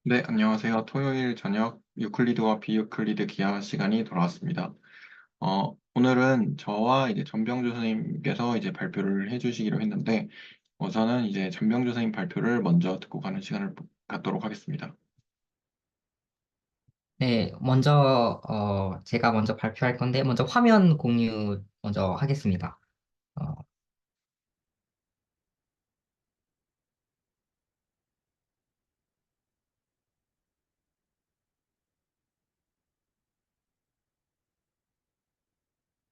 네, 안녕하세요. 토요일 저녁 유클리드와 비유클리드 기하 시간이 돌아왔습니다. 오늘은 저와 이제 전병주 선생님께서 이제 발표를 해주시기로 했는데, 우선은 이제 전병주 선생님 발표를 먼저 듣고 가는 시간을 갖도록 하겠습니다. 네, 먼저, 제가 먼저 발표할 건데, 먼저 화면 공유 먼저 하겠습니다. 어,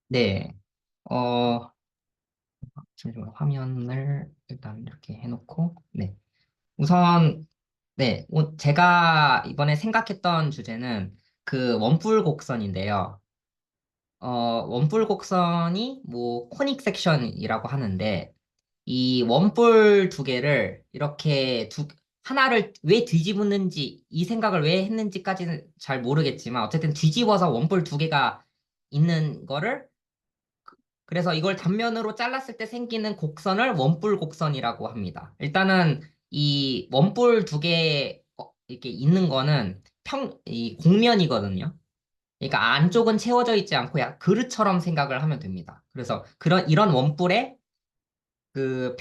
네, 어, 잠시만요. 화면을 일단 이렇게 해놓고, 네. 우선, 네, 제가 이번에 생각했던 주제는 그 원뿔 곡선인데요. 원뿔 곡선이 뭐 코닉 섹션이라고 하는데, 이 원뿔 두 개를 이렇게 하나를 왜 뒤집었는지, 이 생각을 왜 했는지까지는 잘 모르겠지만, 어쨌든 뒤집어서 원뿔 두 개가 있는 거를, 그래서 이걸 단면으로 잘랐을 때 생기는 곡선을 원뿔 곡선이라고 합니다. 일단은 이 원뿔 두 개 이렇게 있는 거는 이 곡면이거든요. 그러니까 안쪽은 채워져 있지 않고 그릇처럼 생각을 하면 됩니다. 그래서 이런 원뿔에 그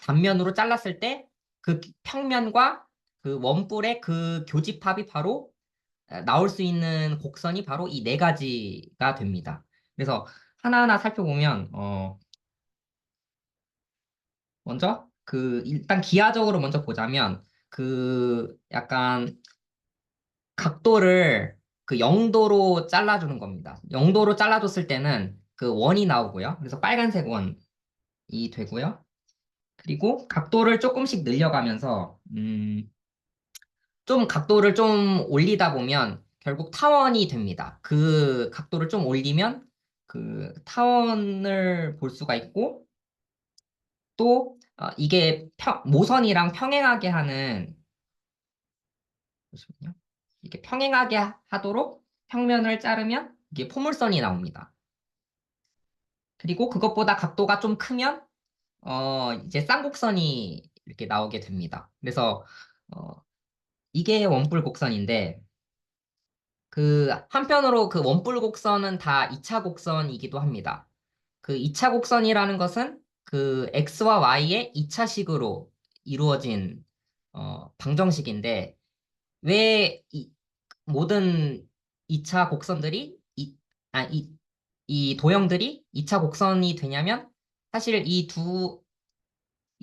단면으로 잘랐을 때 그 평면과 그 원뿔의 그 교집합이 바로 나올 수 있는 곡선이 바로 이 네 가지가 됩니다. 그래서 하나하나 살펴보면, 먼저 일단 기하적으로 먼저 보자면, 약간 각도를 그 0도로 잘라주는 겁니다. 0도로 잘라줬을 때는 그 원이 나오고요. 그래서 빨간색 원이 되고요. 그리고 각도를 조금씩 늘려가면서, 좀 각도를 좀 올리다 보면 결국 타원이 됩니다. 그 각도를 좀 올리면 그 타원을 볼 수가 있고, 또 이게 모선이랑 평행하게 하는, 잠시만요. 이게 평행하게 하도록 평면을 자르면 이게 포물선이 나옵니다. 그리고 그것보다 각도가 좀 크면 이제 쌍곡선이 이렇게 나오게 됩니다. 그래서 어, 이게 원뿔 곡선인데, 그 한편으로 그 원뿔 곡선은 다 2차 곡선이기도 합니다. 그 2차 곡선이라는 것은 그 x와 y의 2차식으로 이루어진 방정식인데, 왜 모든 2차 곡선들이 이 도형들이 2차 곡선이 되냐면, 사실 이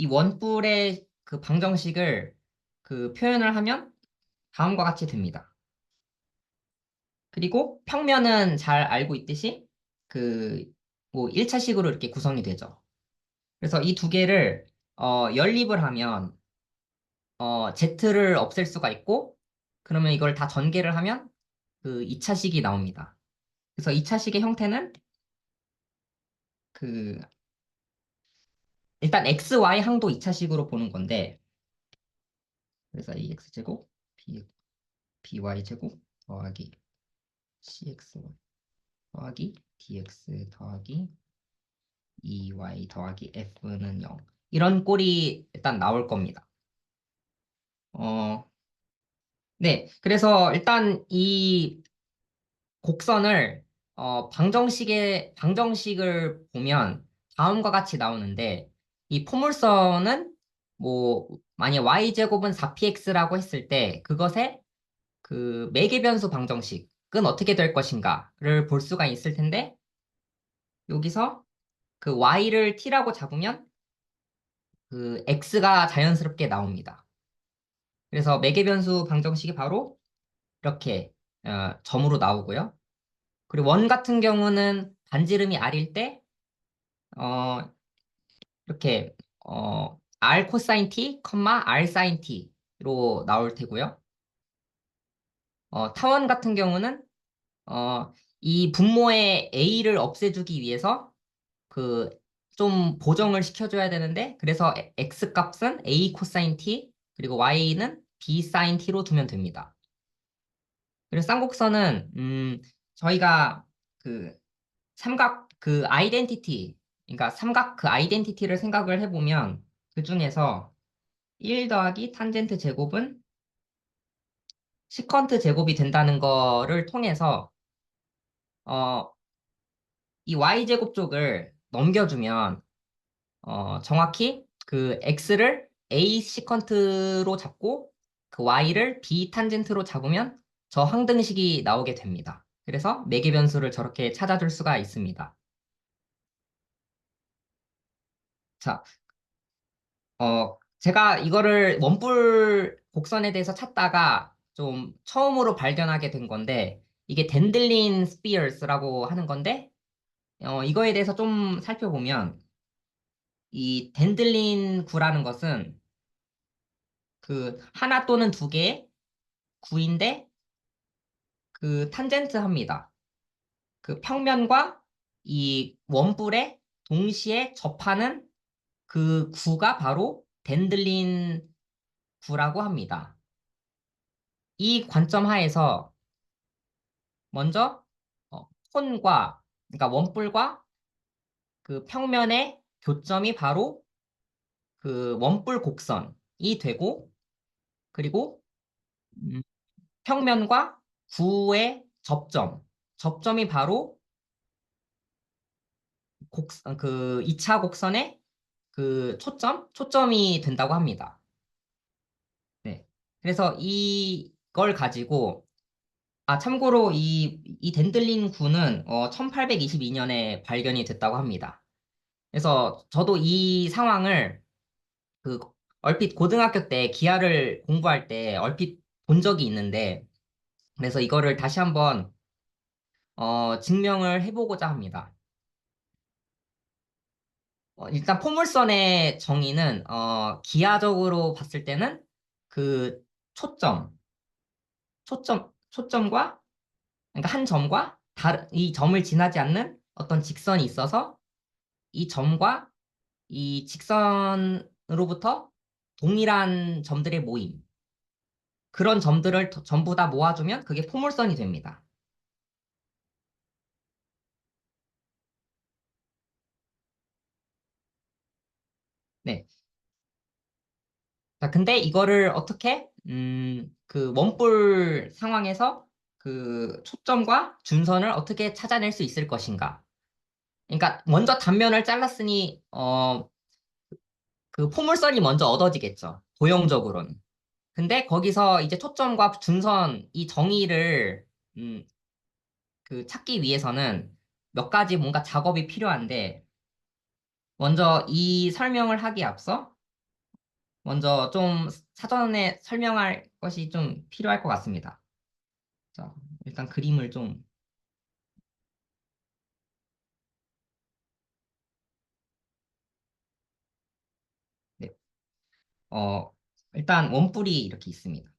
원뿔의 그 방정식을 그 표현을 하면 다음과 같이 됩니다. 그리고 평면은 잘 알고 있듯이 그 뭐 1차식으로 이렇게 구성이 되죠. 그래서 이 두 개를 연립을 하면 z를 없앨 수가 있고, 그러면 이걸 다 전개를 하면 그 2차식이 나옵니다. 그래서 2차식의 형태는 그 일단 x, y 항도 2차식으로 보는 건데, 그래서 이 x제곱 by제곱 더하기 cxy 더하기 dx 더하기 2y 더하기 f는 0. 이런 꼴이 일단 나올 겁니다. 어, 네. 그래서 일단 이 곡선을 방정식을 보면 다음과 같이 나오는데, 이 포물선은 뭐 만약 y제곱은 4px라고 했을 때 그것의 그 매개변수 방정식은 어떻게 될 것인가를 볼 수가 있을 텐데, 여기서 그 y를 t라고 잡으면 그 x가 자연스럽게 나옵니다. 그래서 매개변수 방정식이 바로 이렇게 점으로 나오고요. 그리고 원 같은 경우는 반지름이 r일 때 어, 이렇게 r 코사인 t, r 사인 t로 나올 테고요. 타원 같은 경우는 이 분모의 a를 없애주기 위해서 그 좀 보정을 시켜줘야 되는데, 그래서 x 값은 a 코사인 t, 그리고 y는 b 사인 t로 두면 됩니다. 그리고 쌍곡선은 저희가 그 삼각 그 아이덴티티, 그러니까 삼각 그 아이덴티티를 생각을 해보면, 그 중에서 1 더하기 탄젠트 제곱은 시컨트 제곱이 된다는 거를 통해서 어, 이 y제곱 쪽을 넘겨주면 정확히 그 x를 a 시컨트로 잡고 그 y를 b 탄젠트로 잡으면 저 항등식이 나오게 됩니다. 그래서 매개 변수를 저렇게 찾아줄 수가 있습니다. 자, 제가 이거를 원뿔 곡선에 대해서 찾다가 좀 처음으로 발견하게 된 건데 이게 댄들린 스피어스라고 하는 건데 이거에 대해서 좀 살펴보면 이 댄들린 구라는 것은 그 하나 또는 두 개의 구인데 그 탄젠트 합니다. 그 평면과 이 원뿔에 동시에 접하는 그 구가 바로 댄들린 구라고 합니다. 이 관점 하에서 먼저 콘과 그러니까 원뿔과 그 평면의 교점이 바로 그 원뿔 곡선이 되고 그리고 음, 평면과 구의 접점이 바로 그 2차 곡선의 그 초점이 된다고 합니다. 네. 그래서 이걸 가지고 참고로 이 댄들린 구는 1822년에 발견이 됐다고 합니다. 그래서 저도 이 상황을 그 얼핏 고등학교 때 기하를 공부할 때 얼핏 본 적이 있는데 그래서 이거를 다시 한번 증명을 해보고자 합니다. 일단 포물선의 정의는 기하적으로 봤을 때는 그 초점, 초점과 그러니까 한 점과 이 점을 지나지 않는 어떤 직선이 있어서 이 점과 이 직선으로부터 동일한 점들의 모임, 그런 점들을 전부 다 모아주면 그게 포물선이 됩니다. 네. 자, 근데 이거를 어떻게, 그 원뿔 상황에서 그 초점과 준선을 어떻게 찾아낼 수 있을 것인가? 그러니까 먼저 단면을 잘랐으니, 그 포물선이 먼저 얻어지겠죠. 도형적으로는. 근데 거기서 이제 초점과 준선 이 정의를 음, 그 찾기 위해서는 몇 가지 뭔가 작업이 필요한데 먼저 이 설명을 하기에 앞서 먼저 좀 사전에 설명할 것이 좀 필요할 것 같습니다. 자, 일단 그림을 좀 네. 어, 일단 원뿔이 이렇게 있습니다.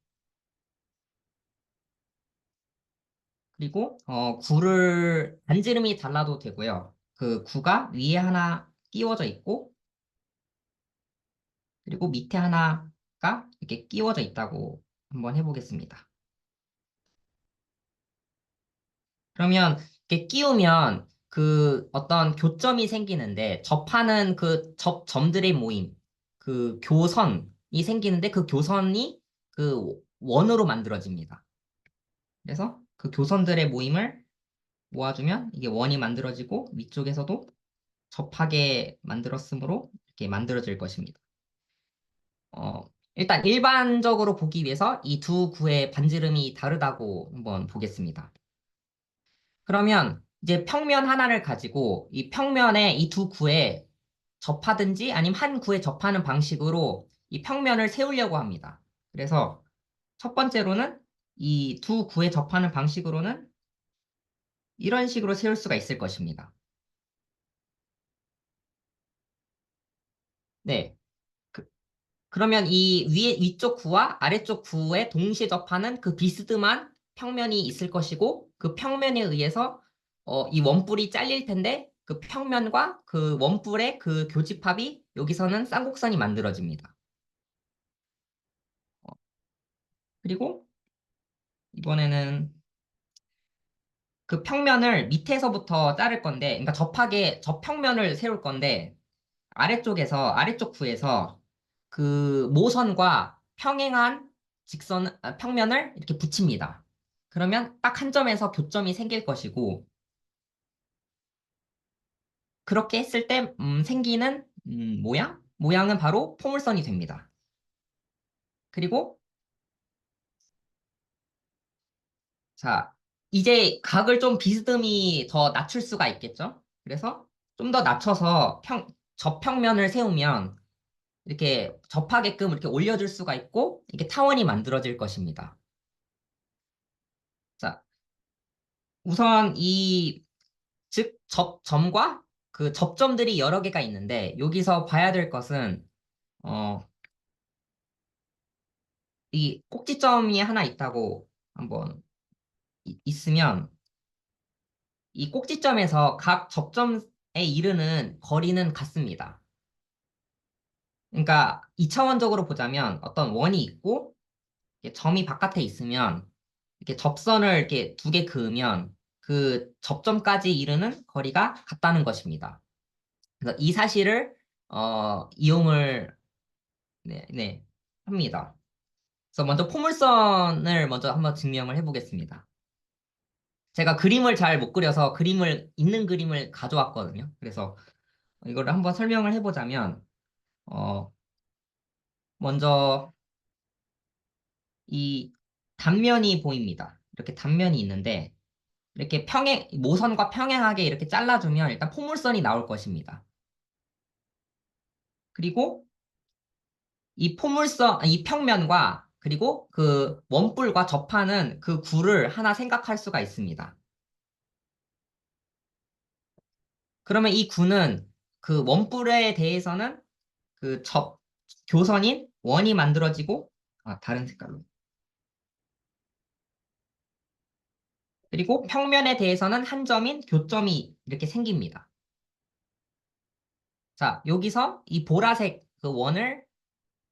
그리고 구를 반지름이 달라도 되고요. 그 구가 위에 하나 끼워져 있고 그리고 밑에 하나가 이렇게 끼워져 있다고 한번 해보겠습니다. 그러면 이렇게 끼우면 그 어떤 교점이 생기는데 접하는 그 접점들의 모임, 그 교선이 생기는데 그 교선이 그 원으로 만들어집니다. 그래서 그 교선들의 모임을 모아주면 이게 원이 만들어지고 위쪽에서도 접하게 만들었으므로 이렇게 만들어질 것입니다. 일단 일반적으로 보기 위해서 이 두 구의 반지름이 다르다고 한번 보겠습니다. 그러면 이제 평면 하나를 가지고 이 평면에 이 두 구에 접하든지 아니면 한 구에 접하는 방식으로 이 평면을 세우려고 합니다. 그래서 첫 번째로는 이 두 구에 접하는 방식으로는 이런 식으로 세울 수가 있을 것입니다. 네. 그, 그러면 이 위쪽 구와 아래쪽 구에 동시에 접하는 그 비스듬한 평면이 있을 것이고 그 평면에 의해서 이 원뿔이 잘릴 텐데 그 평면과 그 원뿔의 그 교집합이 여기서는 쌍곡선이 만들어집니다. 어, 그리고 이번에는 그 평면을 밑에서부터 자를 건데, 그러니까 접평면을 세울 건데 아래쪽 구에서 그 모선과 평행한 평면을 이렇게 붙입니다. 그러면 딱 한 점에서 교점이 생길 것이고, 그렇게 했을 때 생기는 모양은 바로 포물선이 됩니다. 그리고 자, 이제 각을 좀 비스듬히 더 낮출 수가 있겠죠? 그래서 좀 더 낮춰서 접평면을 세우면 이렇게 접하게끔 이렇게 올려줄 수가 있고, 이게 타원이 만들어질 것입니다. 자, 우선 즉, 점과 그 접점들이 여러 개가 있는데, 여기서 봐야 될 것은, 어, 이 꼭지점이 하나 있다고 한번 있으면, 이 꼭지점에서 각 접점에 이르는 거리는 같습니다. 그러니까 2차원적으로 보자면 어떤 원이 있고, 이렇게 점이 바깥에 있으면, 이렇게 접선을 이렇게 두 개 그으면 그 접점까지 이르는 거리가 같다는 것입니다. 그래서 이 사실을 이용을 네, 합니다. 그래서 먼저 포물선을 먼저 한번 증명을 해보겠습니다. 제가 그림을 잘 못 그려서 있는 그림을 가져왔거든요. 그래서 이거를 한번 설명을 해보자면, 어, 먼저 이 단면이 보입니다. 이렇게 단면이 있는데, 이렇게 모선과 평행하게 이렇게 잘라주면 일단 포물선이 나올 것입니다. 그리고 이 평면과 그리고 그 원뿔과 접하는 그 구를 하나 생각할 수가 있습니다. 그러면 이 구는 그 원뿔에 대해서는 그 교선인 원이 만들어지고, 다른 색깔로. 그리고 평면에 대해서는 한 점인 교점이 이렇게 생깁니다. 자, 여기서 이 보라색 그 원을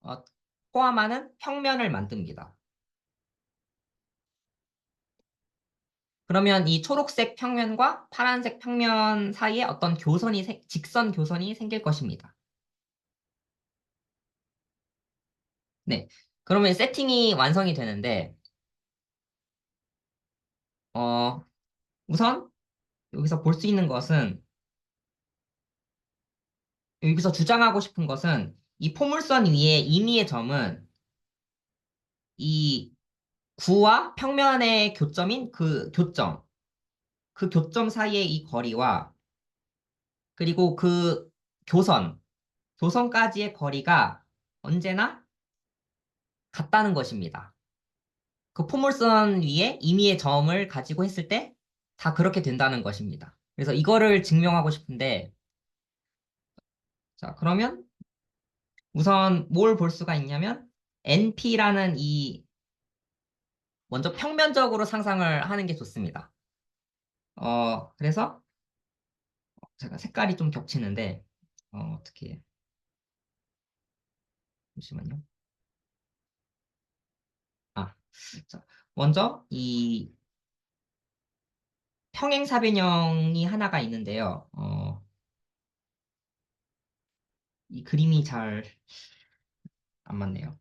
어, 포함하는 평면을 만듭니다. 그러면 이 초록색 평면과 파란색 평면 사이에 어떤 직선 교선이 생길 것입니다. 네. 그러면 세팅이 완성이 되는데, 어, 우선 여기서 볼 수 있는 것은, 여기서 주장하고 싶은 것은 이 포물선 위에 임의의 점은 이 구와 평면의 교점인 그 교점 사이의 이 거리와 그리고 그 교선, 교선까지의 거리가 언제나 같다는 것입니다. 그 포물선 위에 임의의 점을 가지고 했을 때 다 그렇게 된다는 것입니다. 그래서 이거를 증명하고 싶은데, 자, 그러면 우선 뭘 볼 수가 있냐면, NP라는 먼저 평면적으로 상상을 하는 게 좋습니다. 그래서 제가 색깔이 좀 겹치는데, 어떻게, 잠시만요. 아, 자, 먼저 이 평행사변형이 하나가 있는데요. 이 그림이 잘 안 맞네요.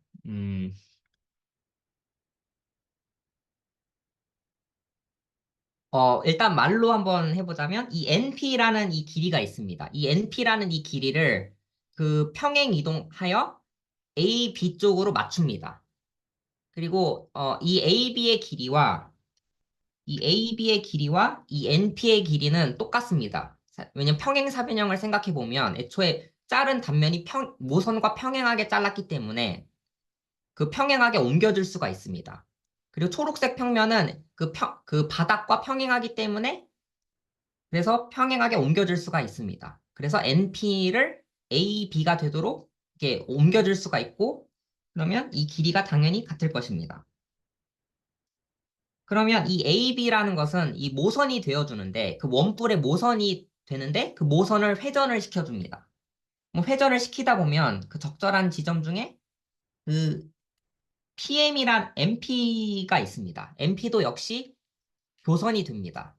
일단 말로 한번 해보자면, 이 NP라는 이 길이가 있습니다. 이 NP라는 이 길이를 그 평행 이동하여 A, B 쪽으로 맞춥니다. 그리고 이 AB의 길이와 이 NP의 길이는 똑같습니다. 왜냐면 평행사변형을 생각해 보면 애초에 자른 단면이 모선과 평행하게 잘랐기 때문에 그 평행하게 옮겨줄 수가 있습니다. 그리고 초록색 평면은 그 바닥과 평행하기 때문에 그래서 평행하게 옮겨줄 수가 있습니다. 그래서 NP를 A, B가 되도록 이렇게 옮겨줄 수가 있고 그러면 이 길이가 당연히 같을 것입니다. 그러면 이 AB라는 것은 이 모선이 되어주는데 그 원뿔의 모선이 되는데 그 모선을 회전을 시켜줍니다. 뭐 회전을 시키다 보면 그 적절한 지점 중에 그 MP가 있습니다. MP도 역시 교선이 됩니다.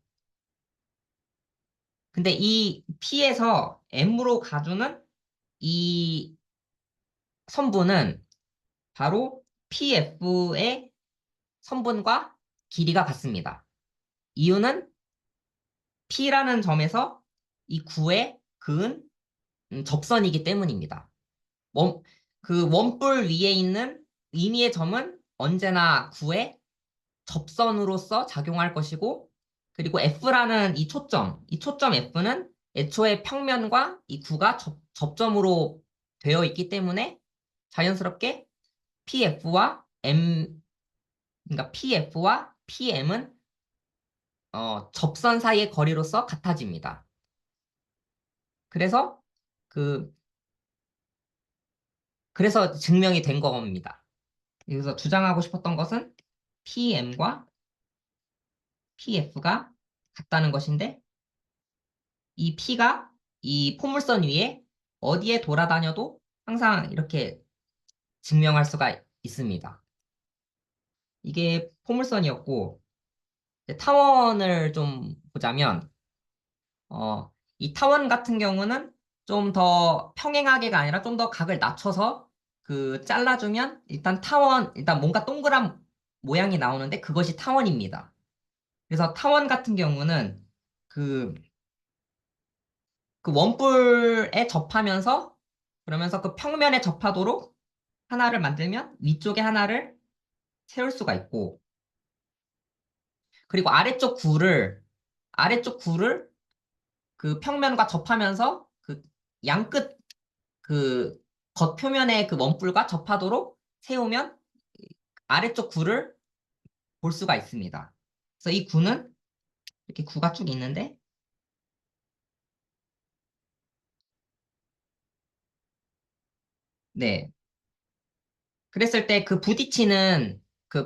근데 이 P에서 M으로 가주는 이 선분은 바로 PF의 선분과 길이가 같습니다. 이유는 P라는 점에서 이 구의 그은 접선이기 때문입니다. 원, 그 원뿔 위에 있는 의미의 점은 언제나 구의 접선으로서 작용할 것이고, 그리고 F라는 이 초점 F는 애초에 평면과 이 구가 접점으로 되어 있기 때문에 자연스럽게 PF와 M, 그러니까 PF와 PM은 접선 사이의 거리로서 같아집니다. 그래서 그, 그래서 증명이 된 겁니다. 여기서 주장하고 싶었던 것은 PM과 PF가 같다는 것인데, 이 P가 이 포물선 위에 어디에 돌아다녀도 항상 이렇게 증명할 수가 있습니다. 이게 포물선이었고, 이제 타원을 좀 보자면, 이 타원 같은 경우는 좀 더 평행하게가 아니라 좀 더 각을 낮춰서 그 잘라주면 일단 뭔가 동그란 모양이 나오는데 그것이 타원입니다. 그래서 타원 같은 경우는 그, 그 원뿔에 접하면서 그러면서 그 평면에 접하도록 하나를 만들면 위쪽에 하나를 세울 수가 있고, 그리고 아래쪽 구를 그 평면과 접하면서 그 양끝 그 겉표면의 그 원뿔과 접하도록 세우면 아래쪽 구를 볼 수가 있습니다. 그래서 이 구는 이렇게 구가 쭉 있는데, 네. 그랬을 때 그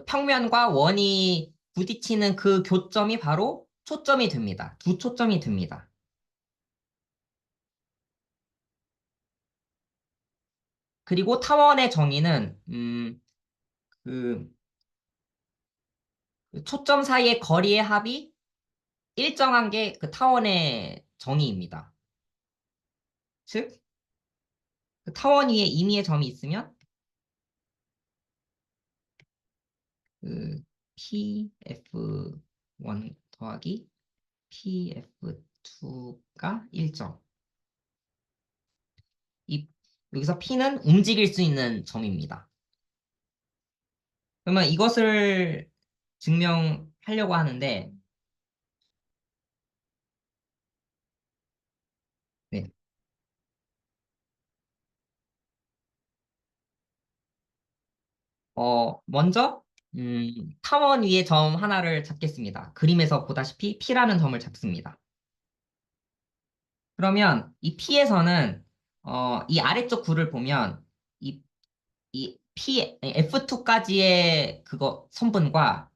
평면과 원이 부딪히는 그 교점이 바로 초점이 됩니다. 두 초점이 됩니다. 그리고 타원의 정의는, 그, 그 초점 사이의 거리의 합이 일정한 게 그 타원의 정의입니다. 즉, 그 타원 위에 임의의 점이 있으면, 그 PF1 더하기 PF2가 일정. 이, 여기서 P는 움직일 수 있는 점입니다. 그러면 이것을 증명하려고 하는데, 네. 먼저, 타원 위에 점 하나를 잡겠습니다. 그림에서 보다시피 P라는 점을 잡습니다. 그러면 이 P에서는, 이 아래쪽 구를 보면, 이, 이 F2까지의 그거 선분과,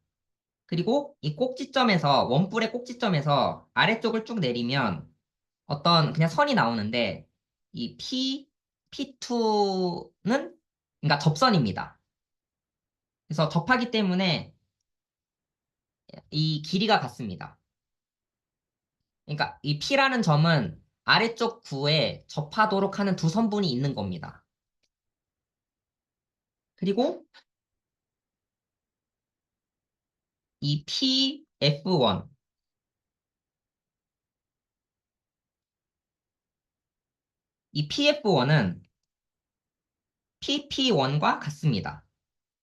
그리고 이 꼭지점에서, 원뿔의 꼭지점에서 아래쪽을 쭉 내리면 어떤 그냥 선이 나오는데, 이 P2는, 그러니까 접선입니다. 그래서 접하기 때문에 이 길이가 같습니다. 그러니까 이 P라는 점은 아래쪽 구에 접하도록 하는 두 선분이 있는 겁니다. 그리고 이 PF1, 이 PF1은 PP1과 같습니다.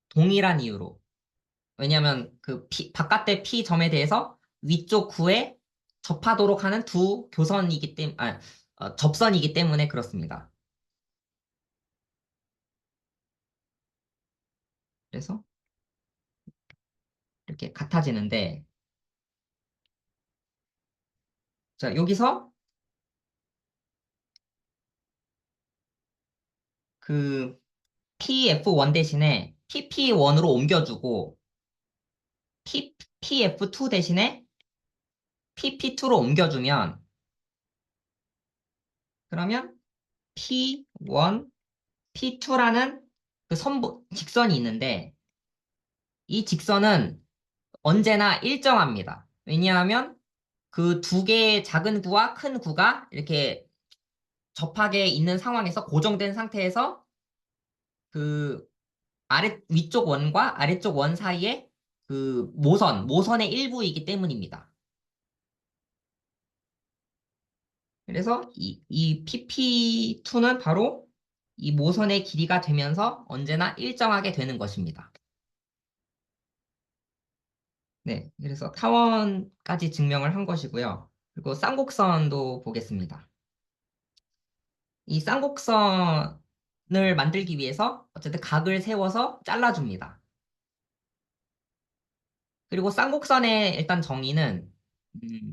동일한 이유로. 왜냐하면 그 바깥의 P점에 대해서 위쪽 구에 접하도록 하는 두 교선이기 때문에, 접선이기 때문에 그렇습니다. 그래서 이렇게 같아지는데, 자, 여기서 그 PF1 대신에 PP1으로 옮겨주고, PF2 대신에 PP2로 옮겨주면, 그러면 P1, P2라는 그 직선이 있는데, 이 직선은 언제나 일정합니다. 왜냐하면 그 두 개의 작은 구와 큰 구가 이렇게 접하게 있는 상황에서 고정된 상태에서 그 위쪽 원과 아래쪽 원 사이에 그 모선의 일부이기 때문입니다. 그래서 이 PP2는 바로 이 모선의 길이가 되면서 언제나 일정하게 되는 것입니다. 네, 그래서 타원까지 증명을 한 것이고요. 그리고 쌍곡선도 보겠습니다. 이 쌍곡선을 만들기 위해서 어쨌든 각을 세워서 잘라줍니다. 그리고 쌍곡선의 일단 정의는 음,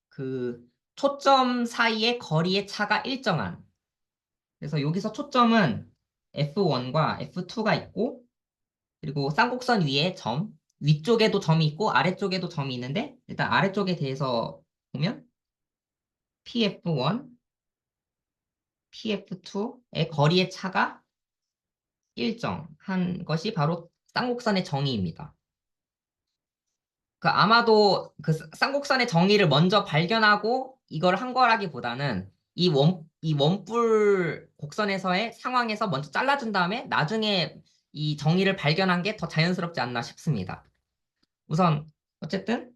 그 초점 사이의 거리의 차가 일정한. 그래서 여기서 초점은 F1과 F2가 있고 그리고 쌍곡선 위에 점, 위쪽에도 점이 있고 아래쪽에도 점이 있는데 일단 아래쪽에 대해서 보면 PF1, PF2의 거리의 차가 일정한 것이 바로 쌍곡선의 정의입니다. 그 아마도 그 쌍곡선의 정의를 먼저 발견하고 이걸 한 거라기보다는 이 원뿔 곡선에서의 상황에서 먼저 잘라준 다음에 나중에 이 정의를 발견한 게 더 자연스럽지 않나 싶습니다. 우선 어쨌든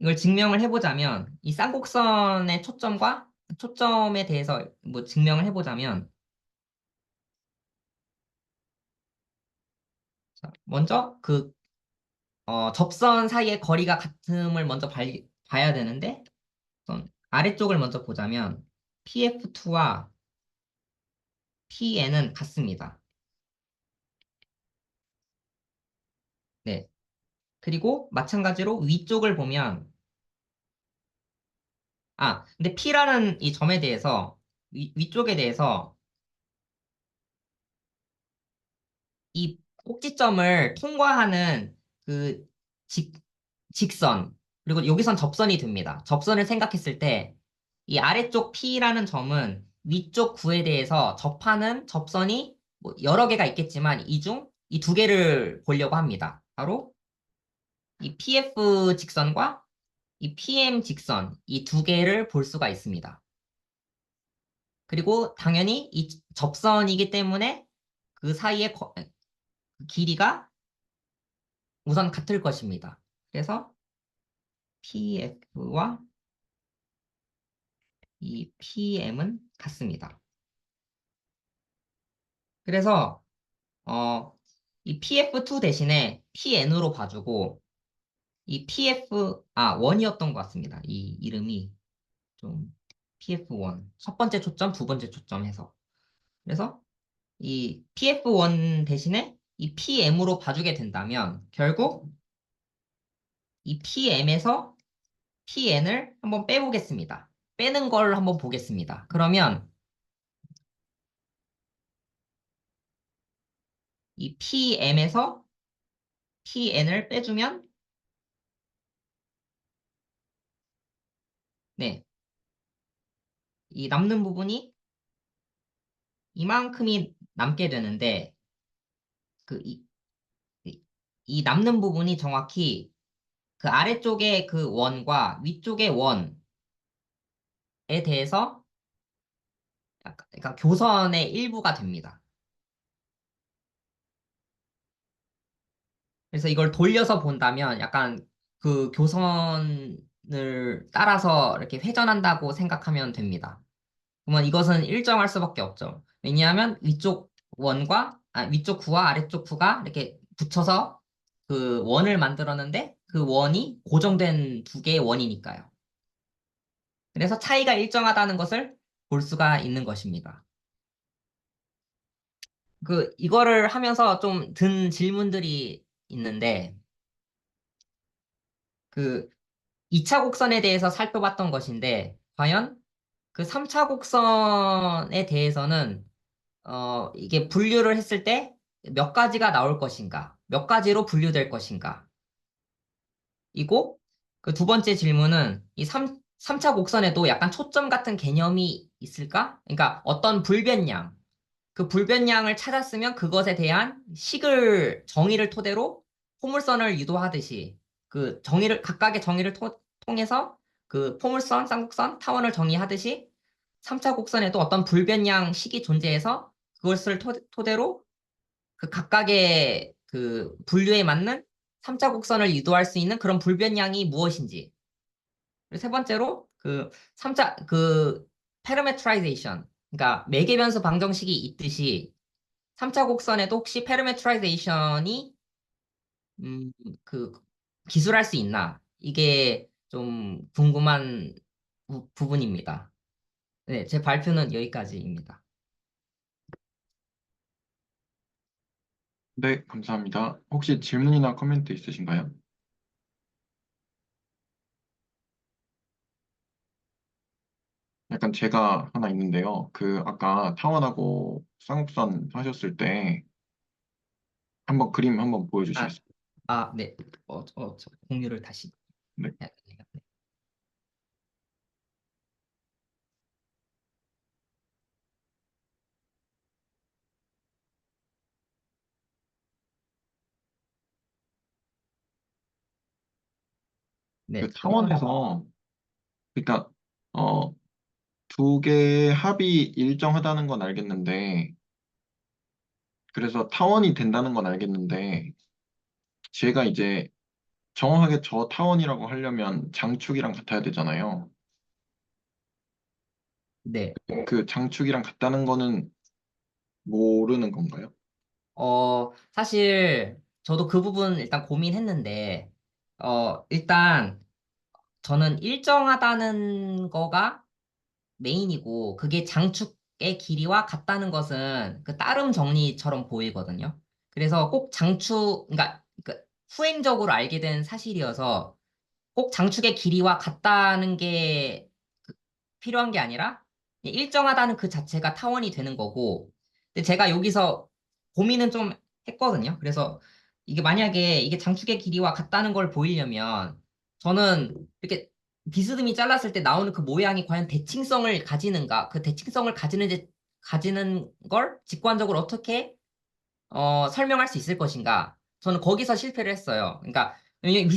이걸 증명을 해보자면 이 쌍곡선의 초점과 초점에 대해서 뭐 증명을 해보자면 자, 먼저 접선 사이의 거리가 같음을 먼저 봐야 되는데 우선 아래쪽을 먼저 보자면 PF2와 PN은 같습니다. 네. 그리고 마찬가지로 위쪽을 보면 근데 P라는 이 점에 대해서 위쪽에 대해서 이 꼭지점을 통과하는 그 직, 직선, 그리고 여기선 접선이 됩니다. 접선을 생각했을 때, 이 아래쪽 P라는 점은 위쪽 구에 대해서 접하는 접선이 뭐 여러 개가 있겠지만, 이 두 개를 보려고 합니다. 바로 이 PF 직선과 이 PM 직선, 이 두 개를 볼 수가 있습니다. 그리고 당연히 이 접선이기 때문에 그 사이의 길이가 우선 같을 것입니다. 그래서 PF와 이 PM은 같습니다. 그래서 이 PF2 대신에 PN으로 봐주고 이 1이었던 것 같습니다. 이 이름이 좀 PF1 첫 번째 초점, 두 번째 초점 해서 그래서 이 PF1 대신에 이 PM으로 봐주게 된다면 결국 이 PM에서 PN을 한번 빼보겠습니다. 빼는 걸 한번 보겠습니다. 그러면 이 PM에서 PN을 빼주면 네, 이 남는 부분이 이만큼이 남게 되는데 그 이 남는 부분이 정확히 그 아래쪽의 그 원과 위쪽의 원에 대해서 약간 그러니까 교선의 일부가 됩니다. 그래서 이걸 돌려서 본다면 약간 그 교선을 따라서 이렇게 회전한다고 생각하면 됩니다. 그러면 이것은 일정할 수밖에 없죠. 왜냐하면 위쪽 구와 아래쪽 구가 이렇게 붙여서 그 원을 만들었는데 그 원이 고정된 두 개의 원이니까요. 그래서 차이가 일정하다는 것을 볼 수가 있는 것입니다. 이거를 하면서 좀 든 질문들이 있는데 그 2차 곡선에 대해서 살펴봤던 것인데 과연 그 3차 곡선에 대해서는 이게 분류를 했을 때 몇 가지가 나올 것인가? 몇 가지로 분류될 것인가? 이고 그 두 번째 질문은 이 3차 곡선에도 약간 초점 같은 개념이 있을까? 그러니까 어떤 불변량, 그 불변량을 찾았으면 그것에 대한 정의를 토대로 포물선을 유도하듯이 각각의 정의를 통해서 그 포물선, 쌍곡선, 타원을 정의하듯이 3차 곡선에도 어떤 불변량 식이 존재해서 그것을 토대로 그 각각의 그 분류에 맞는 3차 곡선을 유도할 수 있는 그런 불변량이 무엇인지. 그리고 세 번째로 그 3차 그 페르메트라이제이션. 그러니까 매개 변수 방정식이 있듯이 3차 곡선에도 혹시 페르메트라이제이션이 그 기술할 수 있나? 이게 좀 궁금한 부분입니다. 네, 제 발표는 여기까지입니다. 네, 감사합니다. 혹시 질문이나 코멘트 있으신가요? 약간 제가 하나 있는데요. 그 아까 타원하고 쌍곡선 하셨을 때 한번 그림 한번 아, 보여주시겠어요? 네. 저 공유를 다시 네. 해야겠네요. 네, 네, 그 타원에서 그러니까 어, 두 개의 합이 일정하다는 건 알겠는데 그래서 타원이 된다는 건 알겠는데 제가 이제 정확하게 저 타원이라고 하려면 장축이랑 같아야 되잖아요. 네. 그 장축이랑 같다는 거는 모르는 건가요? 사실 저도 그 부분 일단 고민했는데, 일단 저는 일정하다는 거가 메인이고, 그게 장축의 길이와 같다는 것은 그 따름 정리처럼 보이거든요. 그래서 꼭 그러니까 그 후행적으로 알게 된 사실이어서 꼭 장축의 길이와 같다는 게 필요한 게 아니라 일정하다는 그 자체가 타원이 되는 거고. 근데 제가 여기서 고민은 좀 했거든요. 그래서 이게 만약에 이게 장축의 길이와 같다는 걸 보이려면 저는 이렇게 비스듬히 잘랐을 때 나오는 그 모양이 과연 대칭성을 가지는가? 그 대칭성을 가지는 걸 직관적으로 어떻게 설명할 수 있을 것인가? 저는 거기서 실패를 했어요. 그러니까, 왜냐면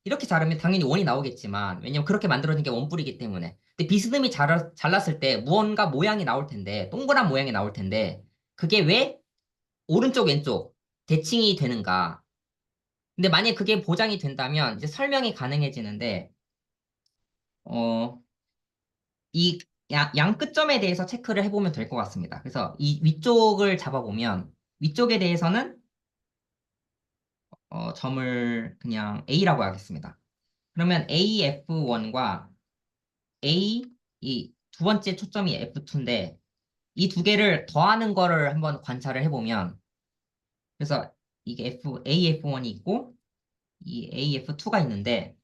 이렇게 자르면 당연히 원이 나오겠지만, 왜냐면 그렇게 만들어진 게 원뿔이기 때문에. 근데 비스듬히 잘랐을 때 무언가 모양이 나올 텐데, 동그란 모양이 나올 텐데, 그게 왜 오른쪽, 왼쪽 대칭이 되는가? 근데 만약에 그게 보장이 된다면, 이제 설명이 가능해지는데, 어, 이 양 끝점에 대해서 체크를 해보면 될 것 같습니다. 그래서 이 위쪽을 잡아보면, 위쪽에 대해서는 점을 그냥 A라고 하겠습니다. 그러면 AF1과 A, 이 두 번째 초점이 F2인데, 이 두 개를 더하는 거를 한번 관찰을 해보면, 그래서 이게 AF1이 있고, 이 AF2가 있는데,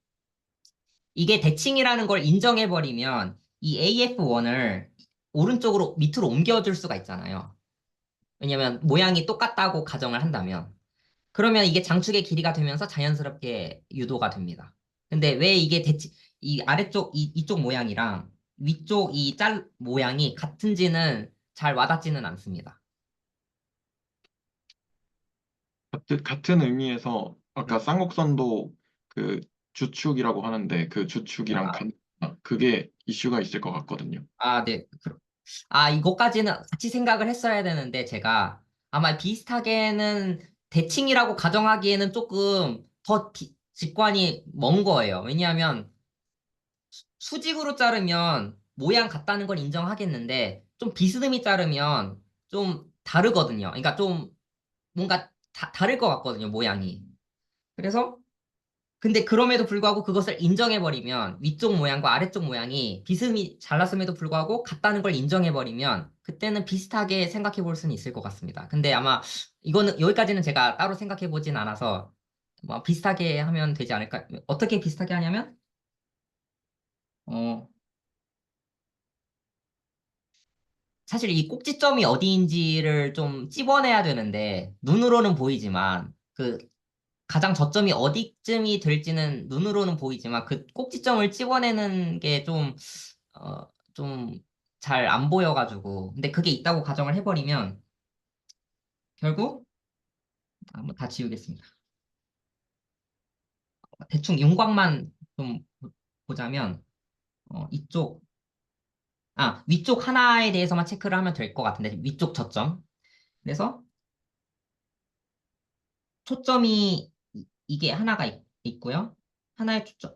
이게 대칭이라는 걸 인정해버리면, 이 AF1을 오른쪽으로 밑으로 옮겨줄 수가 있잖아요. 왜냐면 모양이 똑같다고 가정을 한다면. 그러면 이게 장축의 길이가 되면서 자연스럽게 유도가 됩니다. 근데 왜 이 아래쪽, 이쪽 모양이랑 위쪽 이 모양이 같은지는 잘 와닿지는 않습니다. 같은 의미에서 아까 네. 쌍곡선도 그 주축이라고 하는데 그 주축이랑 아, 그게 이슈가 있을 것 같거든요. 네. 이것까지는 같이 생각을 했어야 되는데 제가 아마 비슷하게는 대칭이라고 가정하기에는 조금 더 직관이 먼 거예요. 왜냐하면 수직으로 자르면 모양 같다는 걸 인정하겠는데 좀 비스듬히 자르면 좀 다르거든요. 그러니까 좀 뭔가 다를 것 같거든요, 모양이. 그래서 근데 그럼에도 불구하고 그것을 인정해버리면 위쪽 모양과 아래쪽 모양이 비스듬히 잘랐음에도 불구하고 같다는 걸 인정해버리면 그때는 비슷하게 생각해 볼 수는 있을 것 같습니다. 근데 아마 이거는 여기까지는 제가 따로 생각해 보진 않아서 뭐 비슷하게 하면 되지 않을까? 어떻게 비슷하게 하냐면 어, 사실 이 꼭지점이 어디인지를 좀 찝어내야 되는데, 눈으로는 보이지만, 그 가장 저점이 어디쯤이 될지는 눈으로는 보이지만, 그 꼭지점을 찝어내는 게 좀 잘 안 보여가지고. 근데 그게 있다고 가정을 해버리면, 결국, 한번 다 지우겠습니다. 대충 윤곽만 좀 보자면, 이쪽, 위쪽 하나에 대해서만 체크를 하면 될 것 같은데, 위쪽 저점. 그래서 초점이 이게 하나가 있고요. 하나의 초점,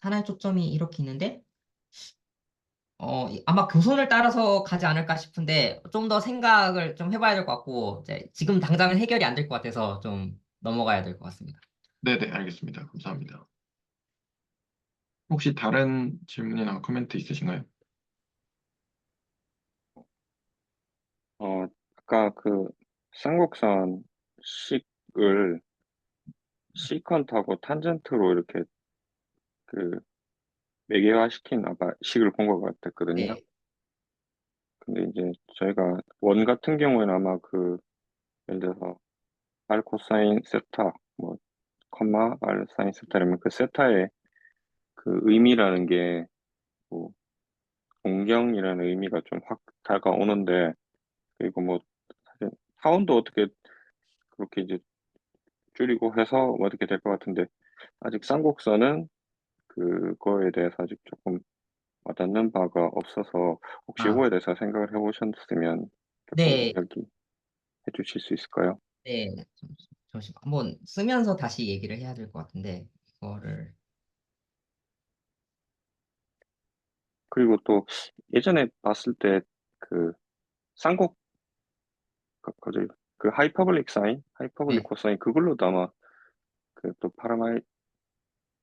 하나의 초점이 이렇게 있는데, 아마 교선을 따라서 가지 않을까 싶은데, 좀 더 생각을 좀 해봐야 될 것 같고, 이제 지금 당장은 해결이 안 될 것 같아서 좀 넘어가야 될 것 같습니다. 네네, 알겠습니다. 감사합니다. 혹시 다른 질문이나 코멘트 있으신가요? 어, 아까 그 쌍곡선 식을 시컨트하고 탄젠트로 이렇게 그 매개화시킨 아까 식을 본 것 같았거든요. 네, 근데 이제 저희가 원 같은 경우에는 아마 그 예를 들어서 r 코사인 세타 뭐 컴마 r 사인 세타라면 그 세타의 그 의미라는 게뭐 동경이라는 의미가 좀 확 다가오는데 그리고 뭐 사실 타운도 어떻게 그렇게 이제 줄이고 해서 뭐 어떻게 될 것 같은데 아직 쌍곡선은 그거에 대해서 아직 조금 와닿는 바가 없어서 혹시 아, 이거에 대해서 생각을 해보셨으면 조금 네, 이야기해 주실 수 있을까요? 네. 잠시만. 한번 쓰면서 다시 얘기를 해야 될 것 같은데, 이거를, 그리고 또 예전에 봤을 때 그 쌍곡 그 하이퍼볼릭 사인, 하이퍼볼릭 네. 코사인 그걸로도 아마 그 또 파라마이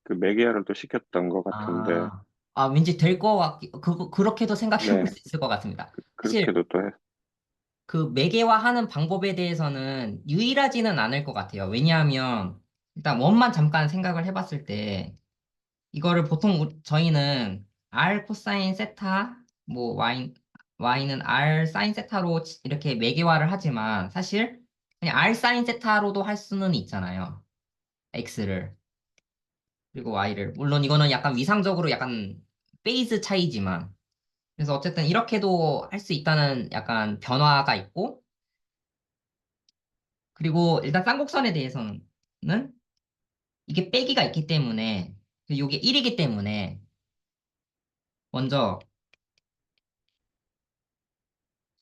그 매개화를 또 시켰던 것 같은데 왠지 될 것 그렇게도 생각해 볼 네 수 있을 것 같습니다. 사실, 그렇게도 또 해. 그 매개화하는 방법에 대해서는 유일하지는 않을 것 같아요. 왜냐하면, 일단 원만 잠깐 생각을 해봤을 때, 이거를 보통 저희는 R 코사인 세타, 뭐 Y는 R 사인 세타로 이렇게 매개화를 하지만, 사실, 그냥 R 사인 세타로도 할 수는 있잖아요. X를. 그리고 Y를. 물론 이거는 약간 위상적으로 약간 페이즈 차이지만, 그래서 어쨌든 이렇게도 할 수 있다는 약간 변화가 있고, 그리고 일단 쌍곡선에 대해서는 이게 빼기가 있기 때문에, 이게 1이기 때문에, 먼저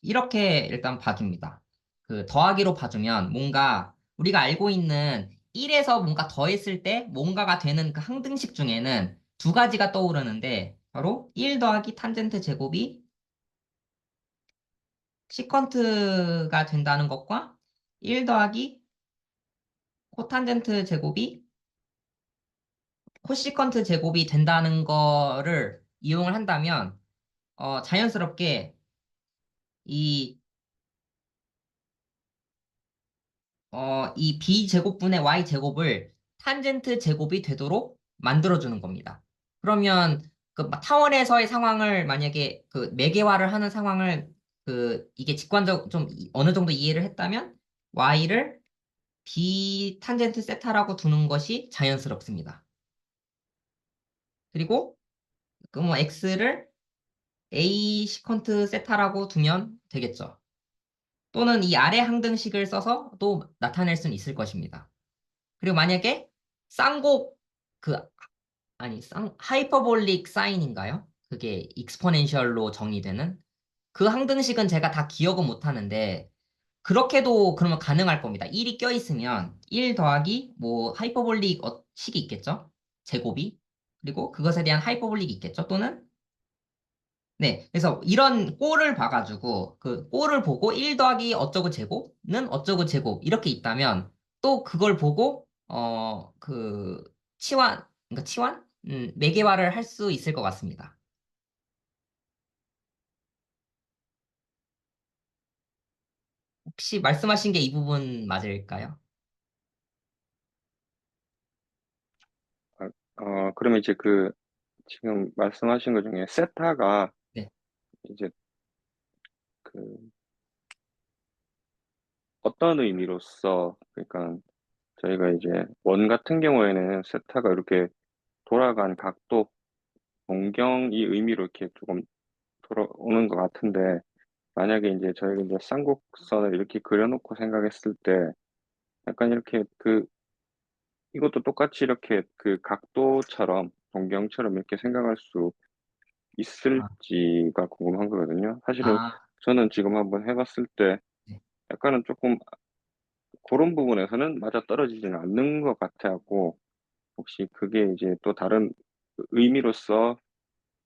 이렇게 일단 봐줍니다. 그 더하기로 봐주면 뭔가 우리가 알고 있는 1에서 뭔가 더했을 때 뭔가가 되는 그 항등식 중에는 두 가지가 떠오르는데, 바로 1 더하기 탄젠트 제곱이 시컨트가 된다는 것과 1 더하기 코탄젠트 제곱이 코시컨트 제곱이 된다는 거를 이용을 한다면 자연스럽게 이, 이 b제곱분의 y제곱을 탄젠트 제곱이 되도록 만들어주는 겁니다. 그러면 그 타원에서의 상황을 만약에 그 매개화를 하는 상황을 이게 좀 어느 정도 이해를 했다면 y를 b 탄젠트 세타라고 두는 것이 자연스럽습니다. 그리고 그 뭐 x를 a 시컨트 세타라고 두면 되겠죠. 또는 이 아래 항등식을 써서 또 나타낼 수는 있을 것입니다. 그리고 만약에 쌍곡 그 하이퍼볼릭 사인인가요? 그게 익스포넨셜로 정의되는 그 항등식은 제가 다 기억은 못 하는데 그렇게도 그러면 가능할 겁니다. 1이 껴있으면 1 더하기 뭐 하이퍼볼릭 식이 있겠죠? 제곱이. 그리고 그것에 대한 하이퍼볼릭이 있겠죠? 또는 네. 그래서 이런 꼴을 봐가지고, 그 꼴을 보고 1 더하기 어쩌고 제곱은 어쩌고 제곱, 이렇게 있다면, 또 그걸 보고, 그러니까 치환? 매개화를 할 수 있을 것 같습니다. 혹시 말씀하신 게 이 부분 맞을까요? 아, 그러면 이제 그 지금 말씀하신 것 중에 세타가 네. 이제 그 어떤 의미로서 그러니까 저희가 이제 원 같은 경우에는 세타가 이렇게 돌아간 각도 동경이 의미로 이렇게 조금 돌아오는 것 같은데 만약에 이제 저희가 이제 쌍곡선을 이렇게 그려놓고 생각했을 때 약간 이렇게 그 이것도 똑같이 이렇게 그 각도처럼 동경처럼 이렇게 생각할 수 아, 있을지가 궁금한 거거든요. 사실은 아, 저는 지금 한번 해봤을 때 네. 약간은 조금 그런 부분에서는 맞아떨어지지는 않는 것 같아갖고, 혹시 그게 이제 또 다른 의미로서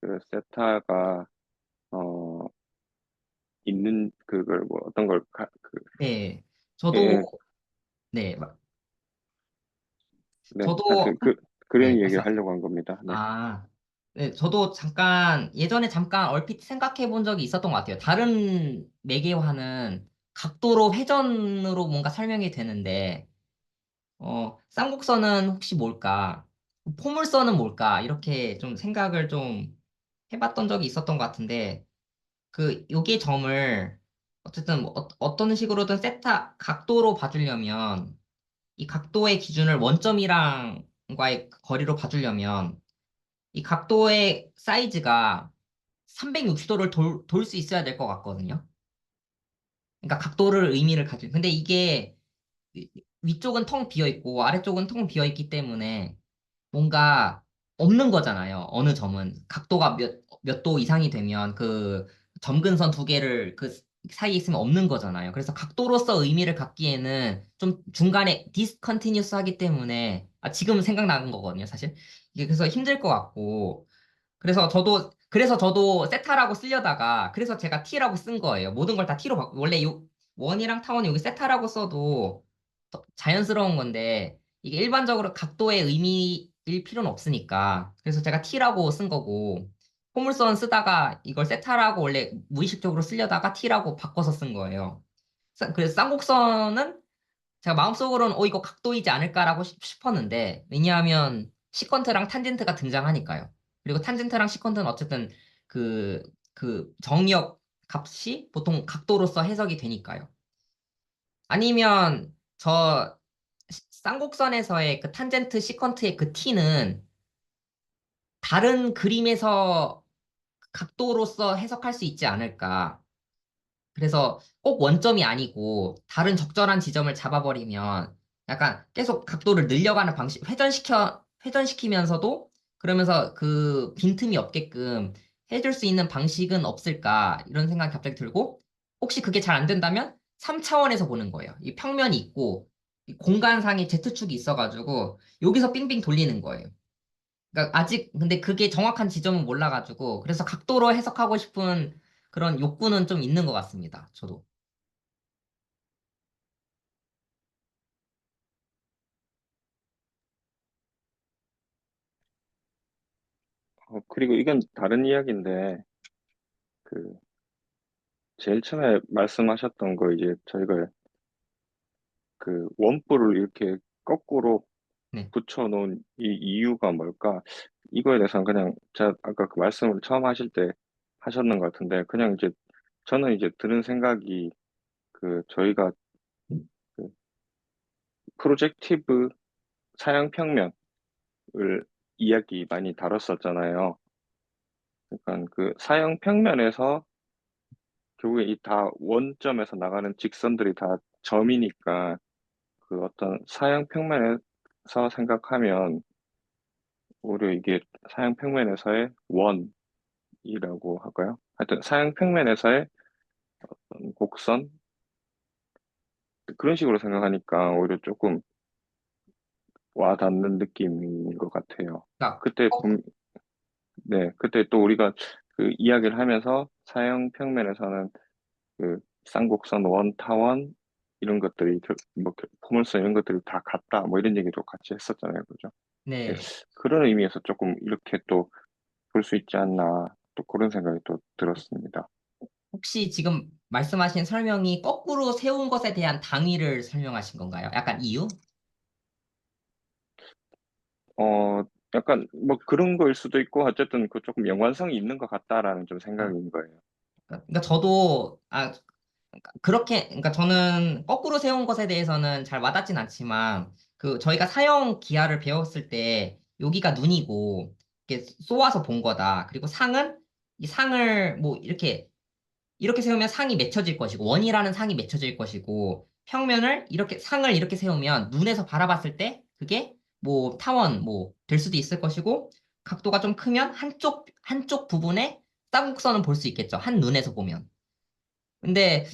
그 세타가, 어, 있는 그걸 뭐 어떤 걸, 네, 저도, 예, 네, 네, 저도, 하여튼 그런 네, 얘기를 말씀하세요. 하려고 한 겁니다. 네. 아, 네, 저도 예전에 잠깐 얼핏 생각해 본 적이 있었던 것 같아요. 다른 매개화는 각도로 회전으로 뭔가 설명이 되는데, 쌍곡선은 혹시 뭘까? 포물선은 뭘까? 이렇게 좀 생각을 좀 해봤던 적이 있었던 것 같은데, 요게 점을, 어쨌든 뭐 어떤 식으로든 각도로 봐주려면, 이 각도의 기준을 원점이랑과의 거리로 봐주려면, 이 각도의 사이즈가 360도를 돌 수 있어야 될 것 같거든요. 그러니까 각도를 의미를 가지고. 근데 이게 위쪽은 텅 비어 있고 아래쪽은 텅 비어 있기 때문에 뭔가 없는 거잖아요. 어느 점은. 각도가 몇 도 이상이 되면 그 점근선 두 개를 그 사이에 있으면 없는 거잖아요. 그래서 각도로서 의미를 갖기에는 좀 중간에 디스컨티뉴스 하기 때문에, 지금 생각나는 거거든요, 사실. 이게 그래서 힘들 것 같고. 그래서 저도 세타라고 쓰려다가, 그래서 제가 T라고 쓴 거예요. 모든 걸 다 T로 원래 원이랑 타원이 여기 세타라고 써도 더 자연스러운 건데, 이게 일반적으로 각도의 의미일 필요는 없으니까. 그래서 제가 T라고 쓴 거고, 포물선 쓰다가 이걸 세타라고 원래 무의식적으로 쓰려다가 T라고 바꿔서 쓴 거예요. 그래서 쌍곡선은 제가 마음속으로는 이거 각도이지 않을까라고 싶었는데, 왜냐하면 시컨트랑 탄젠트가 등장하니까요. 그리고 탄젠트랑 시컨트는 어쨌든 정역 값이 보통 각도로서 해석이 되니까요. 아니면 쌍곡선에서의 그 탄젠트 시컨트의 그 t는 다른 그림에서 각도로서 해석할 수 있지 않을까. 그래서 꼭 원점이 아니고 다른 적절한 지점을 잡아버리면 약간 계속 각도를 늘려가는 방식, 회전시키면서도 그러면서 그 빈틈이 없게끔 해줄 수 있는 방식은 없을까 이런 생각이 갑자기 들고, 혹시 그게 잘 안 된다면 3차원에서 보는 거예요. 이 평면이 있고 이 공간상의 Z축이 있어가지고 여기서 빙빙 돌리는 거예요. 그러니까 아직 근데 그게 정확한 지점은 몰라가지고 그래서 각도로 해석하고 싶은 그런 욕구는 좀 있는 것 같습니다. 저도. 그리고 이건 다른 이야기인데, 그, 제일 처음에 말씀하셨던 거 이제 저희가 그 원뿔을 이렇게 거꾸로 네, 붙여놓은 이 이유가 뭘까? 이거에 대해서는 그냥 제가 아까 그 말씀을 처음 하실 때 하셨는 것 같은데, 그냥 이제 저는 이제 드는 생각이 그 저희가 그 프로젝티브 사양평면을 이야기 많이 다뤘었잖아요. 그러니까 그 사양평면에서 결국에 이 다 원점에서 나가는 직선들이 다 점이니까 그 어떤 사양평면에서 생각하면 오히려 이게 사양평면에서의 원이라고 할까요? 하여튼 사양평면에서의 곡선 그런 식으로 생각하니까 오히려 조금 와닿는 느낌인 것 같아요. 그러니까 그때 네, 그때 또 우리가 그 이야기를 하면서 사형평면에서는 그 쌍곡선, 원타원 이런 것들이 포물선 이런 것들이 다 같다 뭐 이런 얘기도 같이 했었잖아요, 그죠? 예, 네, 그런 의미에서 조금 이렇게 또 볼 수 있지 않나 또 그런 생각이 또 들었습니다. 혹시 지금 말씀하신 설명이 거꾸로 세운 것에 대한 당위를 설명하신 건가요? 약간 이유? 어, 약간 뭐 그런 거일 수도 있고 어쨌든 그 조금 연관성이 있는 것 같다라는 좀 아, 생각인 거예요. 그러니까 저도 그러니까 저는 거꾸로 세운 것에 대해서는 잘 와닿진 않지만, 저희가 사형 기하를 배웠을 때 여기가 눈이고 이렇게 쏘아서 본 거다. 그리고 이 상을 뭐 이렇게 세우면 상이 맺혀질 것이고, 원이라는 상이 맺혀질 것이고, 상을 이렇게 세우면 눈에서 바라봤을 때 그게 뭐 타원 뭐 될 수도 있을 것이고, 각도가 좀 크면 한쪽 부분에 쌍곡선은 볼 수 있겠죠. 한 눈에서 보면. 근데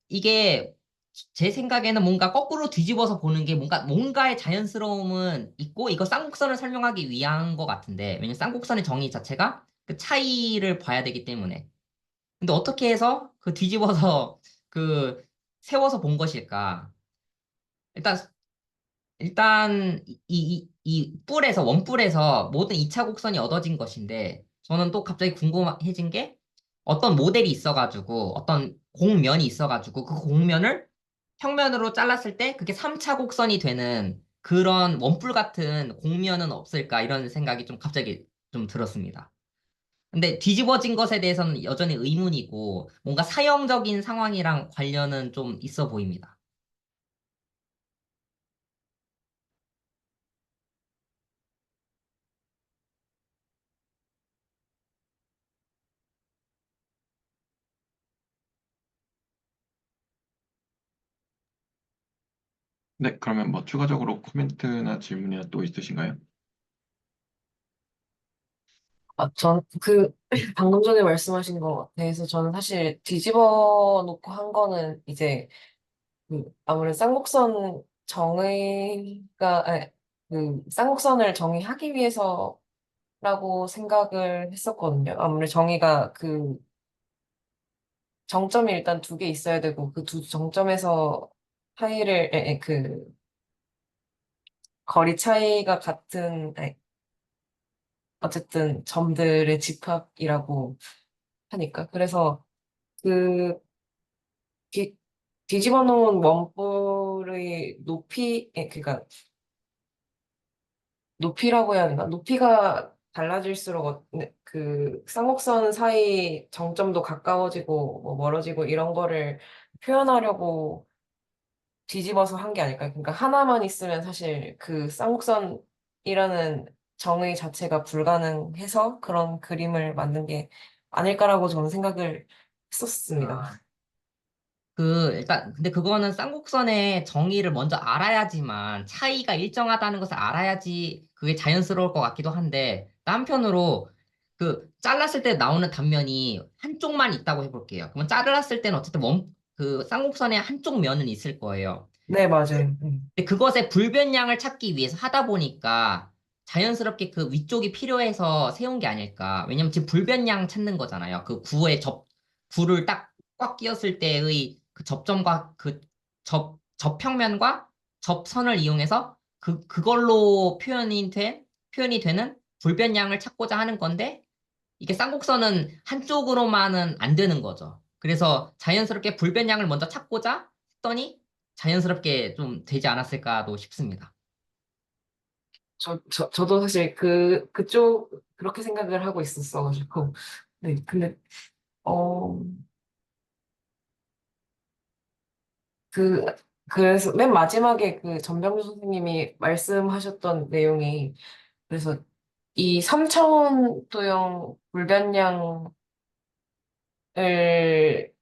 이게 제 생각에는 뭔가 거꾸로 뒤집어서 보는 게 뭔가의 자연스러움은 있고, 이거 쌍곡선을 설명하기 위한 것 같은데, 왜냐면 쌍곡선의 정의 자체가 그 차이를 봐야 되기 때문에. 근데 어떻게 해서 그 뒤집어서 그 세워서 본 것일까? 일단, 일단 이 뿔에서, 원뿔에서 모든 2차 곡선이 얻어진 것인데, 저는 또 갑자기 궁금해진 게 어떤 모델이 있어가지고, 어떤 곡면이 있어가지고, 그 곡면을 평면으로 잘랐을 때 그게 3차 곡선이 되는 그런 원뿔 같은 곡면은 없을까? 이런 생각이 좀 갑자기 좀 들었습니다. 근데 뒤집어진 것에 대해서는 여전히 의문이고, 뭔가 사형적인 상황이랑 관련은 좀 있어 보입니다. 네, 그러면 뭐 추가적으로 코멘트나 질문이나 또 있으신가요? 방금 전에 말씀하신 거 대해서 저는 사실 뒤집어 놓고 한 거는 이제, 아무래도 쌍곡선 정의가, 아니, 쌍곡선을 정의하기 위해서라고 생각을 했었거든요. 아무래도 정의가 정점이 일단 두 개 있어야 되고, 그 두 정점에서 거리 차이가 같은, 아니, 어쨌든 점들의 집합이라고 하니까. 그래서 그 뒤, 뒤집어 놓은 원뿔의 그러니까 높이라고 해야 되나? 높이가 달라질수록 그 쌍곡선 사이 정점도 가까워지고 뭐 멀어지고 이런 거를 표현하려고 뒤집어서 한 게 아닐까요? 그러니까 하나만 있으면 사실 그 쌍곡선이라는 정의 자체가 불가능해서 그런 그림을 만든 게 아닐까라고 저는 생각을 했었습니다. 일단, 근데 그거는 쌍곡선의 정의를 먼저 알아야지만 차이가 일정하다는 것을 알아야지 그게 자연스러울 것 같기도 한데, 또 한편으로 잘랐을 때 나오는 단면이 한쪽만 있다고 해볼게요. 그러면 잘랐을 때는 어쨌든 그 쌍곡선의 한쪽 면은 있을 거예요. 네, 맞아요. 근데 그것의 불변량을 찾기 위해서 하다 보니까 자연스럽게 그 위쪽이 필요해서 세운 게 아닐까. 왜냐면 지금 불변량 찾는 거잖아요. 그 구를 딱 꽉 끼웠을 때의 그 접점과 접평면과 접선을 이용해서 그걸로 표현이 되는 불변량을 찾고자 하는 건데, 이게 쌍곡선은 한쪽으로만은 안 되는 거죠. 그래서 자연스럽게 불변량을 먼저 찾고자 했더니 자연스럽게 좀 되지 않았을까도 싶습니다. 저도 사실 그렇게 생각을 하고 있었어가지고. 네, 근데, 어, 그, 그래서 맨 마지막에 그 전병주 선생님이 말씀하셨던 내용이, 그래서 이 3차원 도형 불변량을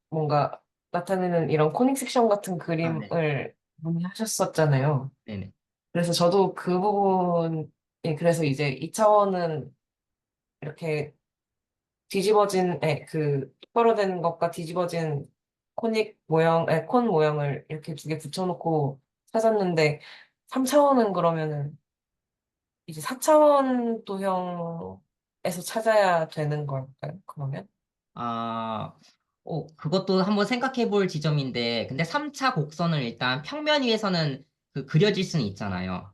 뭔가 나타내는 이런 코닉 섹션 같은 아, 네. 그림을 논의하셨었잖아요. 네네. 그래서 저도 그 부분, 그래서 이제 2차원은 이렇게 똑바로 된 것과 뒤집어진 콘 모양을 이렇게 두 개 붙여놓고 찾았는데, 3차원은 그러면은 이제 4차원 도형에서 찾아야 되는 걸까요? 그러면? 아, 그것도 한번 생각해 볼 지점인데, 근데 3차 곡선을 일단 평면 위에서는 그려질 수는 있잖아요.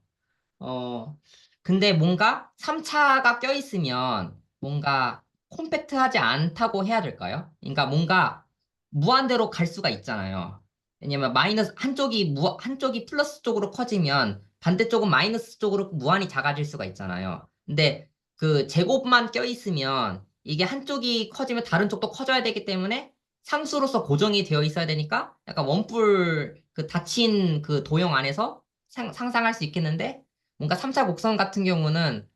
어, 근데 뭔가 3차가 껴있으면 뭔가 콤팩트하지 않다고 해야 될까요? 그러니까 뭔가 무한대로 갈 수가 있잖아요. 왜냐면 한쪽이 플러스 쪽으로 커지면 반대쪽은 마이너스 쪽으로 무한히 작아질 수가 있잖아요. 근데 그 제곱만 껴있으면 이게 한쪽이 커지면 다른 쪽도 커져야 되기 때문에 상수로서 고정이 되어 있어야 되니까 약간 원뿔 닫힌 그 도형 안에서 상상할 수 있겠는데, 뭔가 3차 곡선 같은 경우는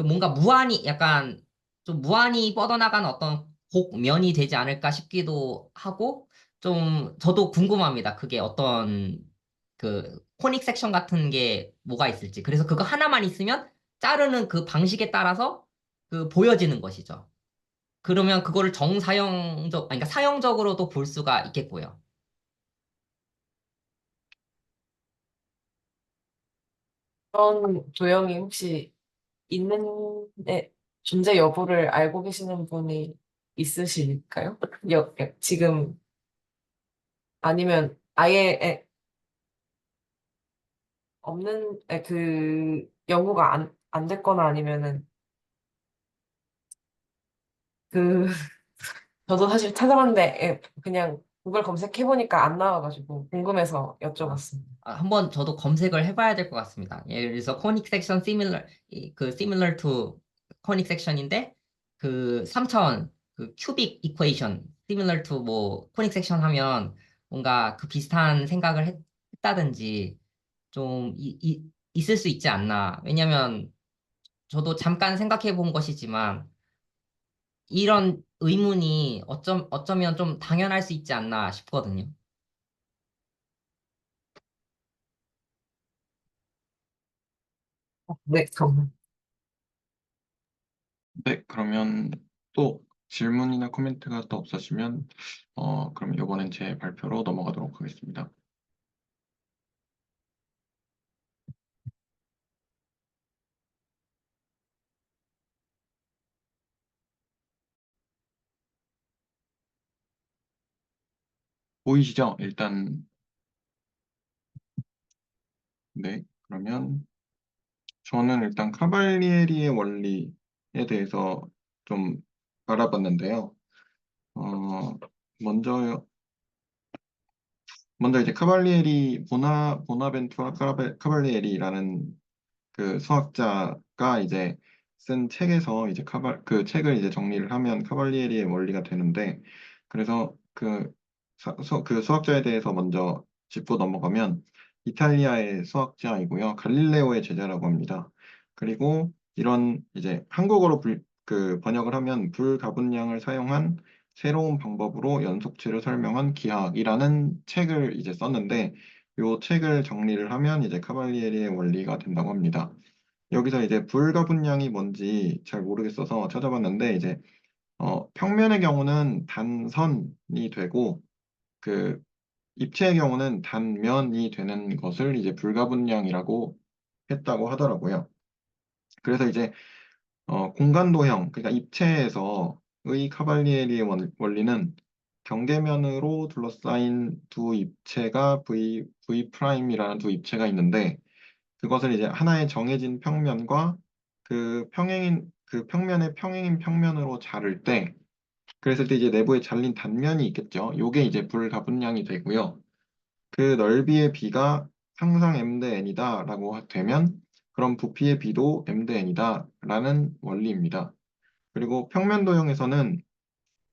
뭔가 약간 좀 무한히 뻗어나가는 어떤 곡면이 되지 않을까 싶기도 하고, 좀 저도 궁금합니다. 그게 어떤 코닉 섹션 같은 게 뭐가 있을지. 그래서 그거 하나만 있으면 자르는 그 방식에 따라서 보여지는 것이죠. 그러면 그거를 아니, 그러니까 사형적으로도 볼 수가 있겠고요. 그런 도형이 혹시 있는, 존재 여부를 알고 계시는 분이 있으실까요? 지금, 아니면 아예 없는, 그, 연구가 안 됐거나 아니면은, 그, 저도 사실 찾아봤는데, 그냥 구글 검색해보니까 안 나와가지고 궁금해서 여쭤봤습니다. 한번 저도 검색을 해봐야 될 것 같습니다. 예를 들어서 코닉 섹션 similar to 코닉 섹션인데 그 3차원 그 큐빅 이퀘이션 similar to 뭐 코닉 섹션 하면 뭔가 그 비슷한 생각을 했다든지 좀 있을 수 있지 않나. 왜냐면 저도 잠깐 생각해 본 것이지만 이런 의문이 어쩌면 좀 당연할 수 있지 않나 싶거든요. 네, 그럼. 네, 그러면 또 질문이나 코멘트가 또 없으시면 그럼 이번엔 제 발표로 넘어가도록 하겠습니다. 보이시죠? 일단 네, 그러면 저는 일단 카발리에리의 원리에 대해서 좀 알아봤는데요. 어, 먼저 이제 보나벤투아 카발리에리라는 그 수학자가 이제 쓴 책에서 이제 그 책을 이제 정리를 하면 카발리에리의 원리가 되는데, 그래서 그 수학자에 대해서 먼저 짚고 넘어가면 이탈리아의 수학자이고요. 갈릴레오의 제자라고 합니다. 그리고 이런 이제 한국어로 그 번역을 하면 불가분량을 사용한 새로운 방법으로 연속체를 설명한 기하학이라는 책을 이제 썼는데, 요 책을 정리를 하면 이제 카발리에리의 원리가 된다고 합니다. 여기서 이제 불가분량이 뭔지 잘 모르겠어서 찾아봤는데, 이제 평면의 경우는 단선이 되고 그 입체의 경우는 단면이 되는 것을 이제 불가분량이라고 했다고 하더라고요. 그래서 이제 공간도형, 그러니까 입체에서의 카발리에리의 원리는 경계면으로 둘러싸인 두 입체가 V 프라임이라는 두 입체가 있는데, 그것을 이제 하나의 정해진 평면과 그 평면의 평행인 평면으로 자를 때, 그랬을 때 이제 내부에 잘린 단면이 있겠죠. 요게 이제 불가분량이 되고요. 그 넓이의 비가 항상 m 대 n이다라고 되면 그럼 부피의 비도 m 대 n이다라는 원리입니다. 그리고 평면 도형에서는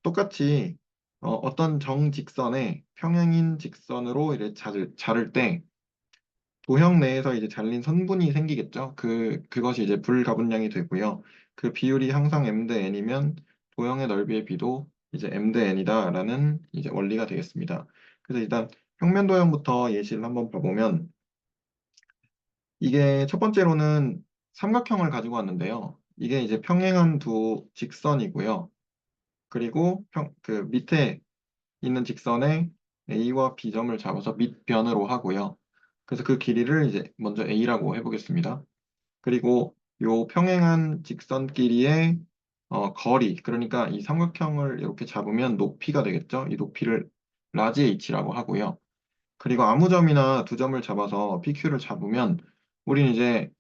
똑같이 어떤 정직선에 평행인 직선으로 이렇게 자를 때 도형 내에서 이제 잘린 선분이 생기겠죠. 그것이 이제 불가분량이 되고요. 그 비율이 항상 m 대 n이면 도형의 넓이의 비도 이제 m 대 n이다라는 이제 원리가 되겠습니다. 그래서 일단 평면 도형부터 예시를 한번 봐보면, 이게 첫 번째로는 삼각형을 가지고 왔는데요. 이게 이제 평행한 두 직선이고요. 그리고 그 밑에 있는 직선에 A와 B점을 잡아서 밑변으로 하고요. 그래서 그 길이를 이제 먼저 A라고 해보겠습니다. 그리고 요 평행한 직선끼리의 거리, 그러니까 이 삼각형을 이렇게 잡으면 높이가 되겠죠. 이 높이를 라지 H라고 하고요. 그리고 아무 점이나 두 점을 잡아서 PQ를 잡으면 우린 이제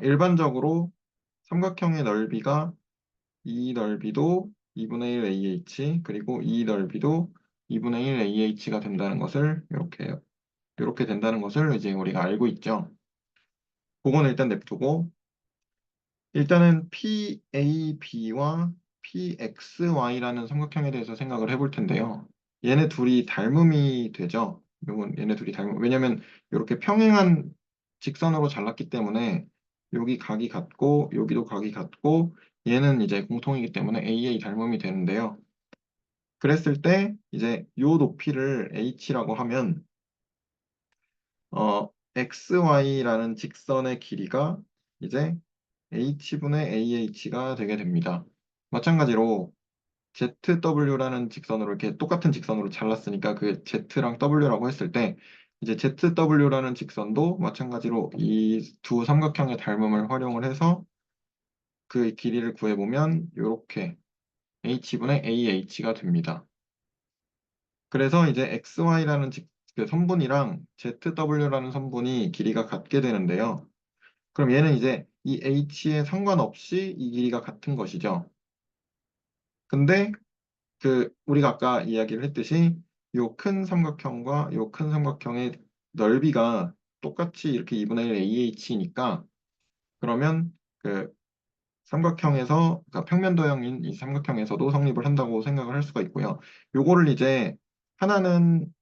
일반적으로 삼각형의 넓이가 이 넓이도 2분의 1 AH, 그리고 이 넓이도 2분의 1 AH가 된다는 것을 이렇게 된다는 것을 이제 우리가 알고 있죠. 그거는 일단 냅두고, 일단은 PAB와 PXY라는 삼각형에 대해서 생각을 해볼 텐데요. 얘네 둘이 닮음이 되죠. 얘네 둘이 왜냐면 이렇게 평행한 직선으로 잘랐기 때문에 여기 각이 같고 여기도 각이 같고 얘는 이제 공통이기 때문에 AA 닮음이 되는데요. 그랬을 때 이제 요 높이를 H라고 하면 XY라는 직선의 길이가 이제 H분의 AH가 되게 됩니다. 마찬가지로 ZW라는 직선으로 이렇게 똑같은 직선으로 잘랐으니까 그 Z랑 W라고 했을 때 이제 ZW라는 직선도 마찬가지로 이 두 삼각형의 닮음을 활용을 해서 그 길이를 구해보면 이렇게 h분의 ah가 됩니다. 그래서 이제 xy라는 그 선분이랑 ZW라는 선분이 길이가 같게 되는데요. 그럼 얘는 이제 이 h에 상관없이 이 길이가 같은 것이죠. 근데 우리가 아까 이야기를 했듯이 요 큰 삼각형과 요 큰 삼각형의 넓이가 똑같이 이렇게 2분의 1 AH니까 그러면 그 삼각형에서 그러니까 평면도형인 이 삼각형에서도 성립을 한다고 생각을 할 수가 있고요. 요거를 이제 하나는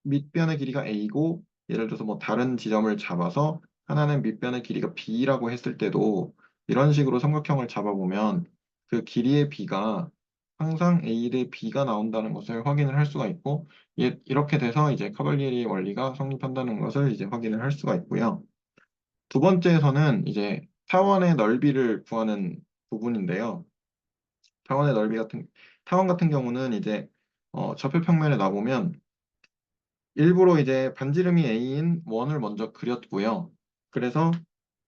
밑변의 길이가 A고 예를 들어서 뭐 다른 지점을 잡아서 하나는 밑변의 길이가 B라고 했을 때도 이런 식으로 삼각형을 잡아보면 그 길이의 B가 항상 A 대 B가 나온다는 것을 확인을 할 수가 있고 이렇게 돼서 이제 카발리에리의 원리가 성립한다는 것을 이제 확인을 할 수가 있고요. 두 번째에서는 이제 타원의 넓이를 구하는 부분인데요. 타원의 넓이 같은 타원 같은 경우는 이제 좌표 평면에 놔보면 일부러 이제 반지름이 A인 원을 먼저 그렸고요. 그래서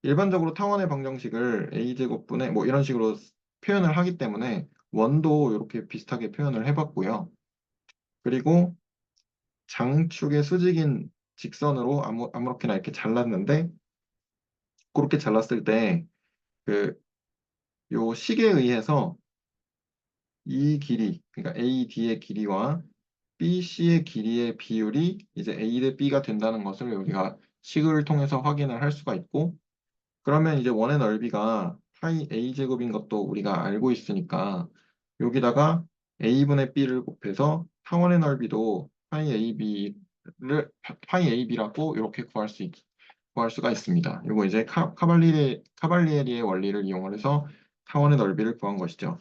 일반적으로 타원의 방정식을 A제곱분의 뭐 이런 식으로 표현을 하기 때문에 원도 이렇게 비슷하게 표현을 해봤고요. 그리고 장축의 수직인 직선으로 아무렇게나 이렇게 잘랐는데 그렇게 잘랐을 때 요 식에 의해서 이 길이, 그러니까 AD의 길이와 BC의 길이의 비율이 이제 A 대 B가 된다는 것을 우리가 식을 통해서 확인을 할 수가 있고, 그러면 이제 원의 넓이가 파이 A 제곱인 것도 우리가 알고 있으니까 여기다가 A분의 B를 곱해서 타원의 넓이도 파이 AB라고 이렇게 구할 수가 있습니다. 이거 이제 카발리에리의 원리를 이용을 해서 타원의 넓이를 구한 것이죠.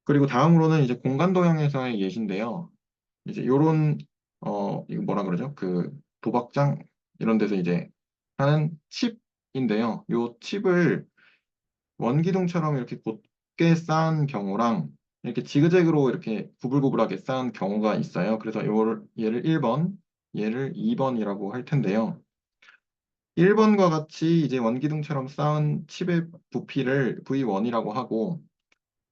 그리고 다음으로는 이제 공간 도형에서의 예시인데요. 이제 요런 이거 뭐라 그러죠? 그 도박장 이런 데서 이제 하는 칩인데요. 요 칩을 원기둥처럼 이렇게 곧게 쌓은 경우랑 이렇게 지그재그로 이렇게 구불구불하게 쌓은 경우가 있어요. 그래서 얘를 1번, 얘를 2번이라고 할 텐데요. 1번과 같이 이제 원기둥처럼 쌓은 칩의 부피를 V1이라고 하고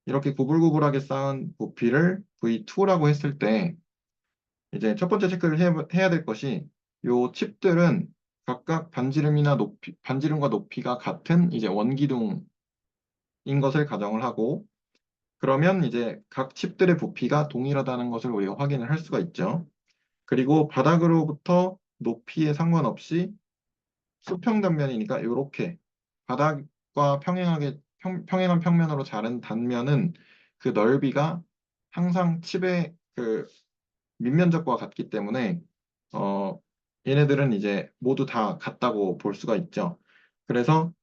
이렇게 구불구불하게 쌓은 부피를 V2라고 했을 때 이제 첫 번째 체크를 해야 될 것이 요 칩들은 각각 반지름과 높이가 같은 이제 원기둥인 것을 가정을 하고 그러면 이제 각 칩들의 부피가 동일하다는 것을 우리가 확인을 할 수가 있죠. 그리고 바닥으로부터 높이에 상관없이 수평 단면이니까 이렇게 바닥과 평행한 평면으로 자른 단면은 그 넓이가 항상 칩의 그 밑면적과 같기 때문에 얘네들은 이제 모두 다 같다고 볼 수가 있죠. 그래서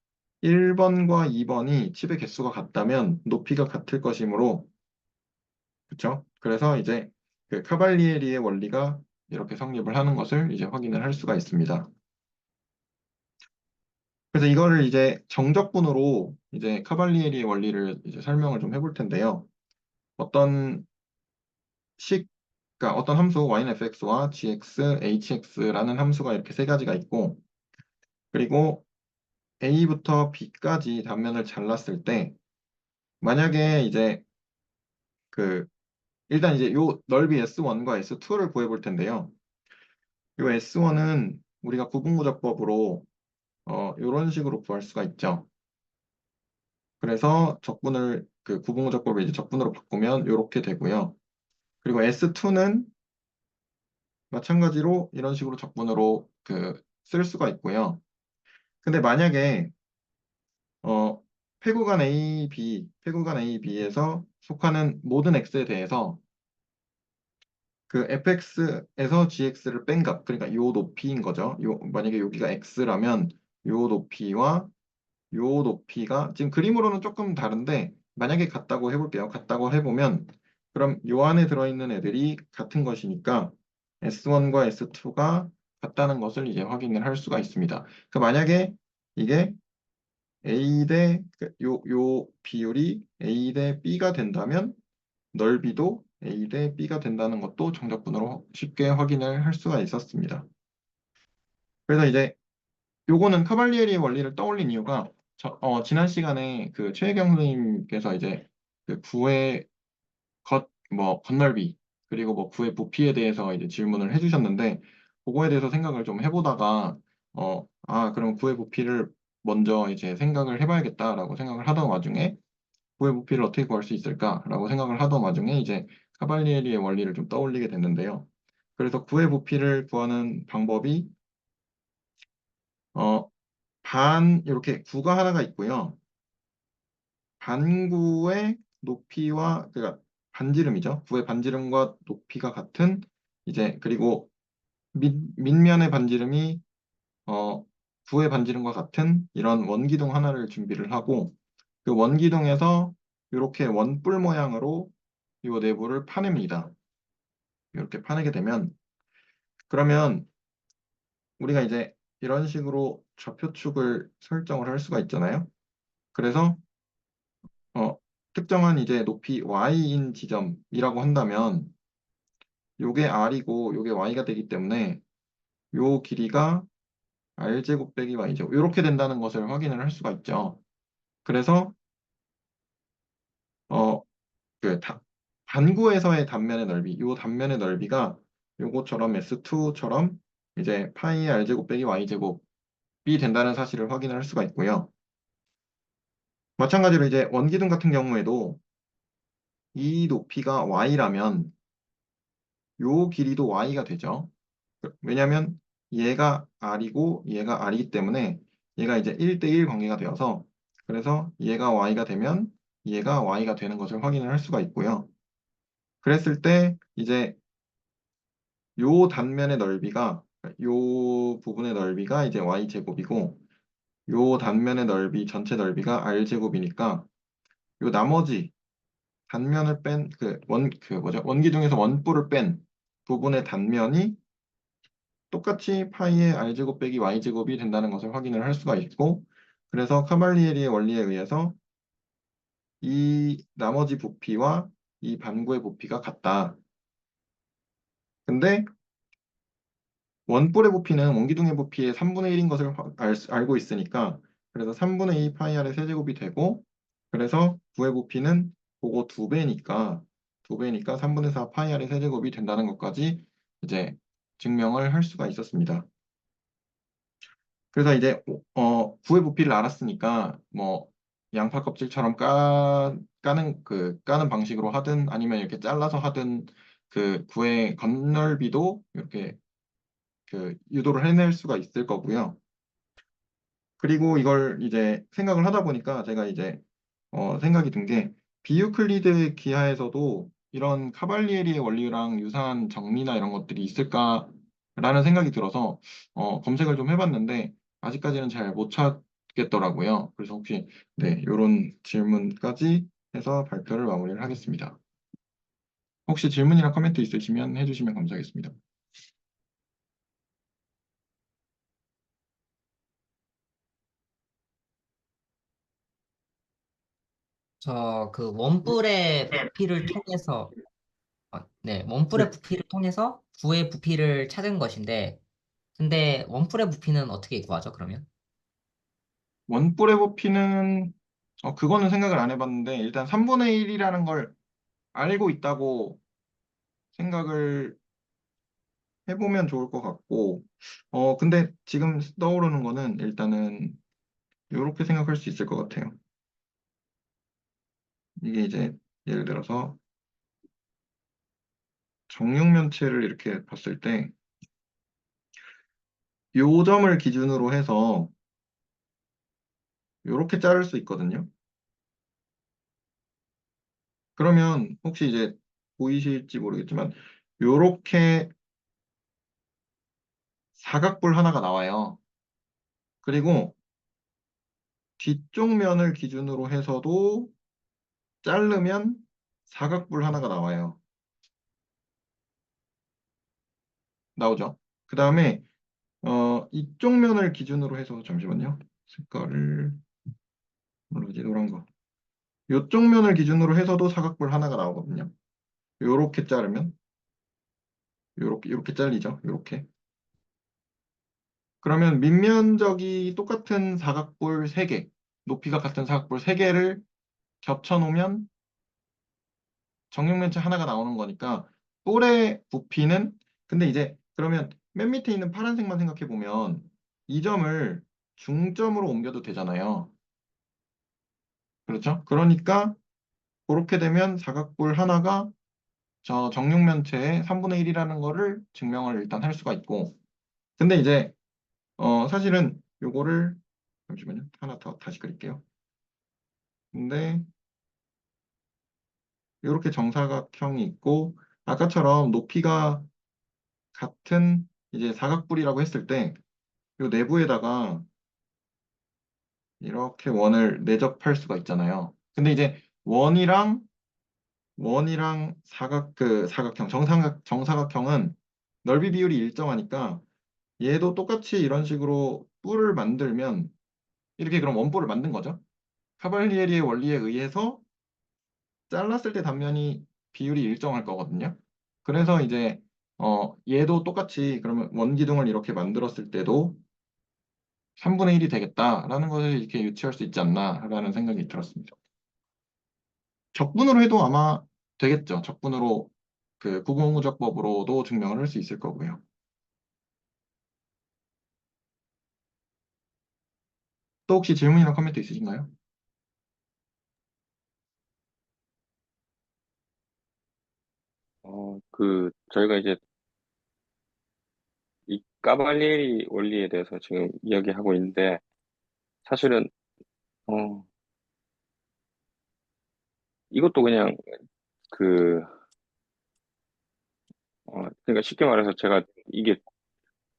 1번과 2번이 칩의 개수가 같다면 높이가 같을 것이므로 그렇죠? 그래서 이제 그 카발리에리의 원리가 이렇게 성립을 하는 것을 이제 확인을 할 수가 있습니다. 그래서 이거를 이제 정적분으로 이제 카발리에리의 원리를 이제 설명을 좀 해볼 텐데요. 어떤 그러니까 어떤 함수 yfx와 gx, hx라는 함수가 이렇게 세 가지가 있고, 그리고 a부터 b까지 단면을 잘랐을 때, 만약에 이제 그 일단 이제 요 넓이 S1과 S2를 구해볼 텐데요. 요 S1은 우리가 구분구조법으로 이런 식으로 구할 수가 있죠. 그래서 그 구분구조법을 이제 적분으로 바꾸면 이렇게 되고요. 그리고 S2는 마찬가지로 이런 식으로 적분으로 쓸 수가 있고요. 근데 만약에 폐구간 A, B에서 속하는 모든 x에 대해서 그 fx에서 gx를 뺀 값, 그러니까 요 높이인 거죠. 만약에 여기가 x라면 요 높이와 요 높이가 지금 그림으로는 조금 다른데 만약에 같다고 해볼게요. 같다고 해보면 그럼 요 안에 들어있는 애들이 같은 것이니까 S1과 S2가 같다는 것을 이제 확인을 할 수가 있습니다. 만약에 이게 요 비율이 A 대 B가 된다면 넓이도 A 대 B가 된다는 것도 정적분으로 쉽게 확인을 할 수가 있었습니다. 그래서 이제 요거는 카발리에리의 원리를 떠올린 이유가 지난 시간에 그 최혜경 선생님께서 이제 그 구의 건널비 그리고 뭐 구의 부피에 대해서 이제 질문을 해주셨는데 그거에 대해서 생각을 좀 해보다가 그럼 구의 부피를 먼저 이제 생각을 해봐야겠다라고 생각을 하던 와중에 구의 부피를 어떻게 구할 수 있을까라고 생각을 하던 와중에 이제 카발리에리의 원리를 좀 떠올리게 됐는데요. 그래서 구의 부피를 구하는 방법이 어, 이렇게 구가 하나가 있고요. 반구의 높이와, 그러니까 반지름이죠. 구의 반지름과 높이가 같은, 이제, 그리고 밑면의 반지름이, 구의 반지름과 같은 이런 원기둥 하나를 준비를 하고, 그 원기둥에서 이렇게 원뿔 모양으로 이 내부를 파냅니다. 이렇게 파내게 되면, 그러면 우리가 이제 이런 식으로 좌표축을 설정을 할 수가 있잖아요. 그래서 어, 특정한 이제 높이 y인 지점이라고 한다면 요게 r이고 요게 y가 되기 때문에 요 길이가 r제곱 빼기 y제곱 이렇게 된다는 것을 확인을 할 수가 있죠. 그래서 어, 그 반구에서의 단면의 넓이, 요 단면의 넓이가 요거처럼 S2처럼 이제 파이 r제곱 빼기 y제곱이 된다는 사실을 확인을 할 수가 있고요. 마찬가지로 이제 원기둥 같은 경우에도 이 높이가 y라면 요 길이도 y가 되죠. 왜냐하면 얘가 R이고 얘가 R이기 때문에 얘가 이제 1대1 관계가 되어서 그래서 얘가 Y가 되면 얘가 Y가 되는 것을 확인을 할 수가 있고요. 그랬을 때 이제 요 단면의 넓이가 요 부분의 넓이가 이제 Y제곱이고 요 단면의 넓이 전체 넓이가 R제곱이니까 요 나머지 단면을 뺀 원기둥에서 원뿔을 뺀 부분의 단면이 똑같이 파이의 r제곱 빼기 y제곱이 된다는 것을 확인을 할 수가 있고 그래서 카발리에리의 원리에 의해서 이 나머지 부피와 이 반구의 부피가 같다. 근데 원뿔의 부피는 원기둥의 부피의 3분의 1인 것을 알고 있으니까 그래서 3분의 2 파이 r의 세제곱이 되고 그래서 구의 부피는 그거 2배니까 3분의 4 파이 r의 세제곱이 된다는 것까지 이제 증명을 할 수가 있었습니다. 그래서 이제 구의 부피를 알았으니까 뭐 양파 껍질처럼 까는 방식으로 하든 아니면 이렇게 잘라서 하든 그 구의 건널비도 이렇게 그 유도를 해낼 수가 있을 거고요. 그리고 이걸 이제 생각을 하다 보니까 제가 이제 생각이 든 게 비유클리드 기하에서도 이런 카발리에리의 원리랑 유사한 정리나 이런 것들이 있을까라는 생각이 들어서 검색을 좀 해봤는데 아직까지는 잘 못 찾겠더라고요. 그래서 혹시 네, 이런 질문까지 해서 발표를 마무리를 하겠습니다. 혹시 질문이나 코멘트 있으시면 해주시면 감사하겠습니다. 저 그 원뿔의 부피를 통해서 네, 원뿔의 네. 부피를 통해서 구의 부피를 찾은 것인데 근데 원뿔의 부피는 어떻게 구하죠, 그러면? 원뿔의 부피는 그거는 생각을 안 해봤는데 일단 3분의 1이라는 걸 알고 있다고 생각을 해보면 좋을 것 같고, 근데 지금 떠오르는 거는 일단은 이렇게 생각할 수 있을 것 같아요. 이게 이제 예를 들어서 정육면체를 이렇게 봤을 때, 요 점을 기준으로 해서 이렇게 자를 수 있거든요. 그러면 혹시 이제 보이실지 모르겠지만, 요렇게 사각뿔 하나가 나와요. 그리고 뒤쪽 면을 기준으로 해서도 자르면 사각뿔 하나가 나와요. 나오죠? 그 다음에 이쪽 면을 기준으로 해서 잠시만요. 색깔을 뭐지 노란 거. 이쪽 면을 기준으로 해서도 사각뿔 하나가 나오거든요. 요렇게 자르면 요렇게 잘리죠. 요렇게. 그러면 밑면적이 똑같은 사각볼 3개, 높이가 같은 사각볼 3개를 겹쳐 놓으면 정육면체 하나가 나오는 거니까 볼의 부피는, 근데 이제 그러면 맨 밑에 있는 파란색만 생각해 보면 이 점을 중점으로 옮겨도 되잖아요. 그렇죠? 그러니까 그렇게 되면 사각볼 하나가 저 정육면체의 3분의 1이라는 거를 증명을 일단 할 수가 있고, 근데 이제 사실은 요거를, 잠시만요. 하나 더 다시 그릴게요. 근데 이렇게 정사각형이 있고 아까처럼 높이가 같은 이제 사각뿔이라고 했을 때 요 내부에다가 이렇게 원을 내접할 수가 있잖아요. 근데 이제 원이랑 사각형 정사각형은 넓이 비율이 일정하니까 얘도 똑같이 이런 식으로 뿔을 만들면 이렇게 그럼 원뿔을 만든 거죠. 카발리에리의 원리에 의해서 잘랐을 때 단면이 비율이 일정할 거거든요. 그래서 이제 얘도 똑같이 그러면 원기둥을 이렇게 만들었을 때도 3분의 1이 되겠다라는 것을 이렇게 유추할 수 있지 않나라는 생각이 들었습니다. 적분으로 해도 아마 되겠죠. 적분으로 그 구분무적법으로도 증명을 할 수 있을 거고요. 또 혹시 질문이나 코멘트 있으신가요? 저희가 이제 이 까발리에리 원리에 대해서 지금 이야기하고 있는데, 사실은, 어, 이것도 그냥 그, 그러니까 쉽게 말해서 제가 이게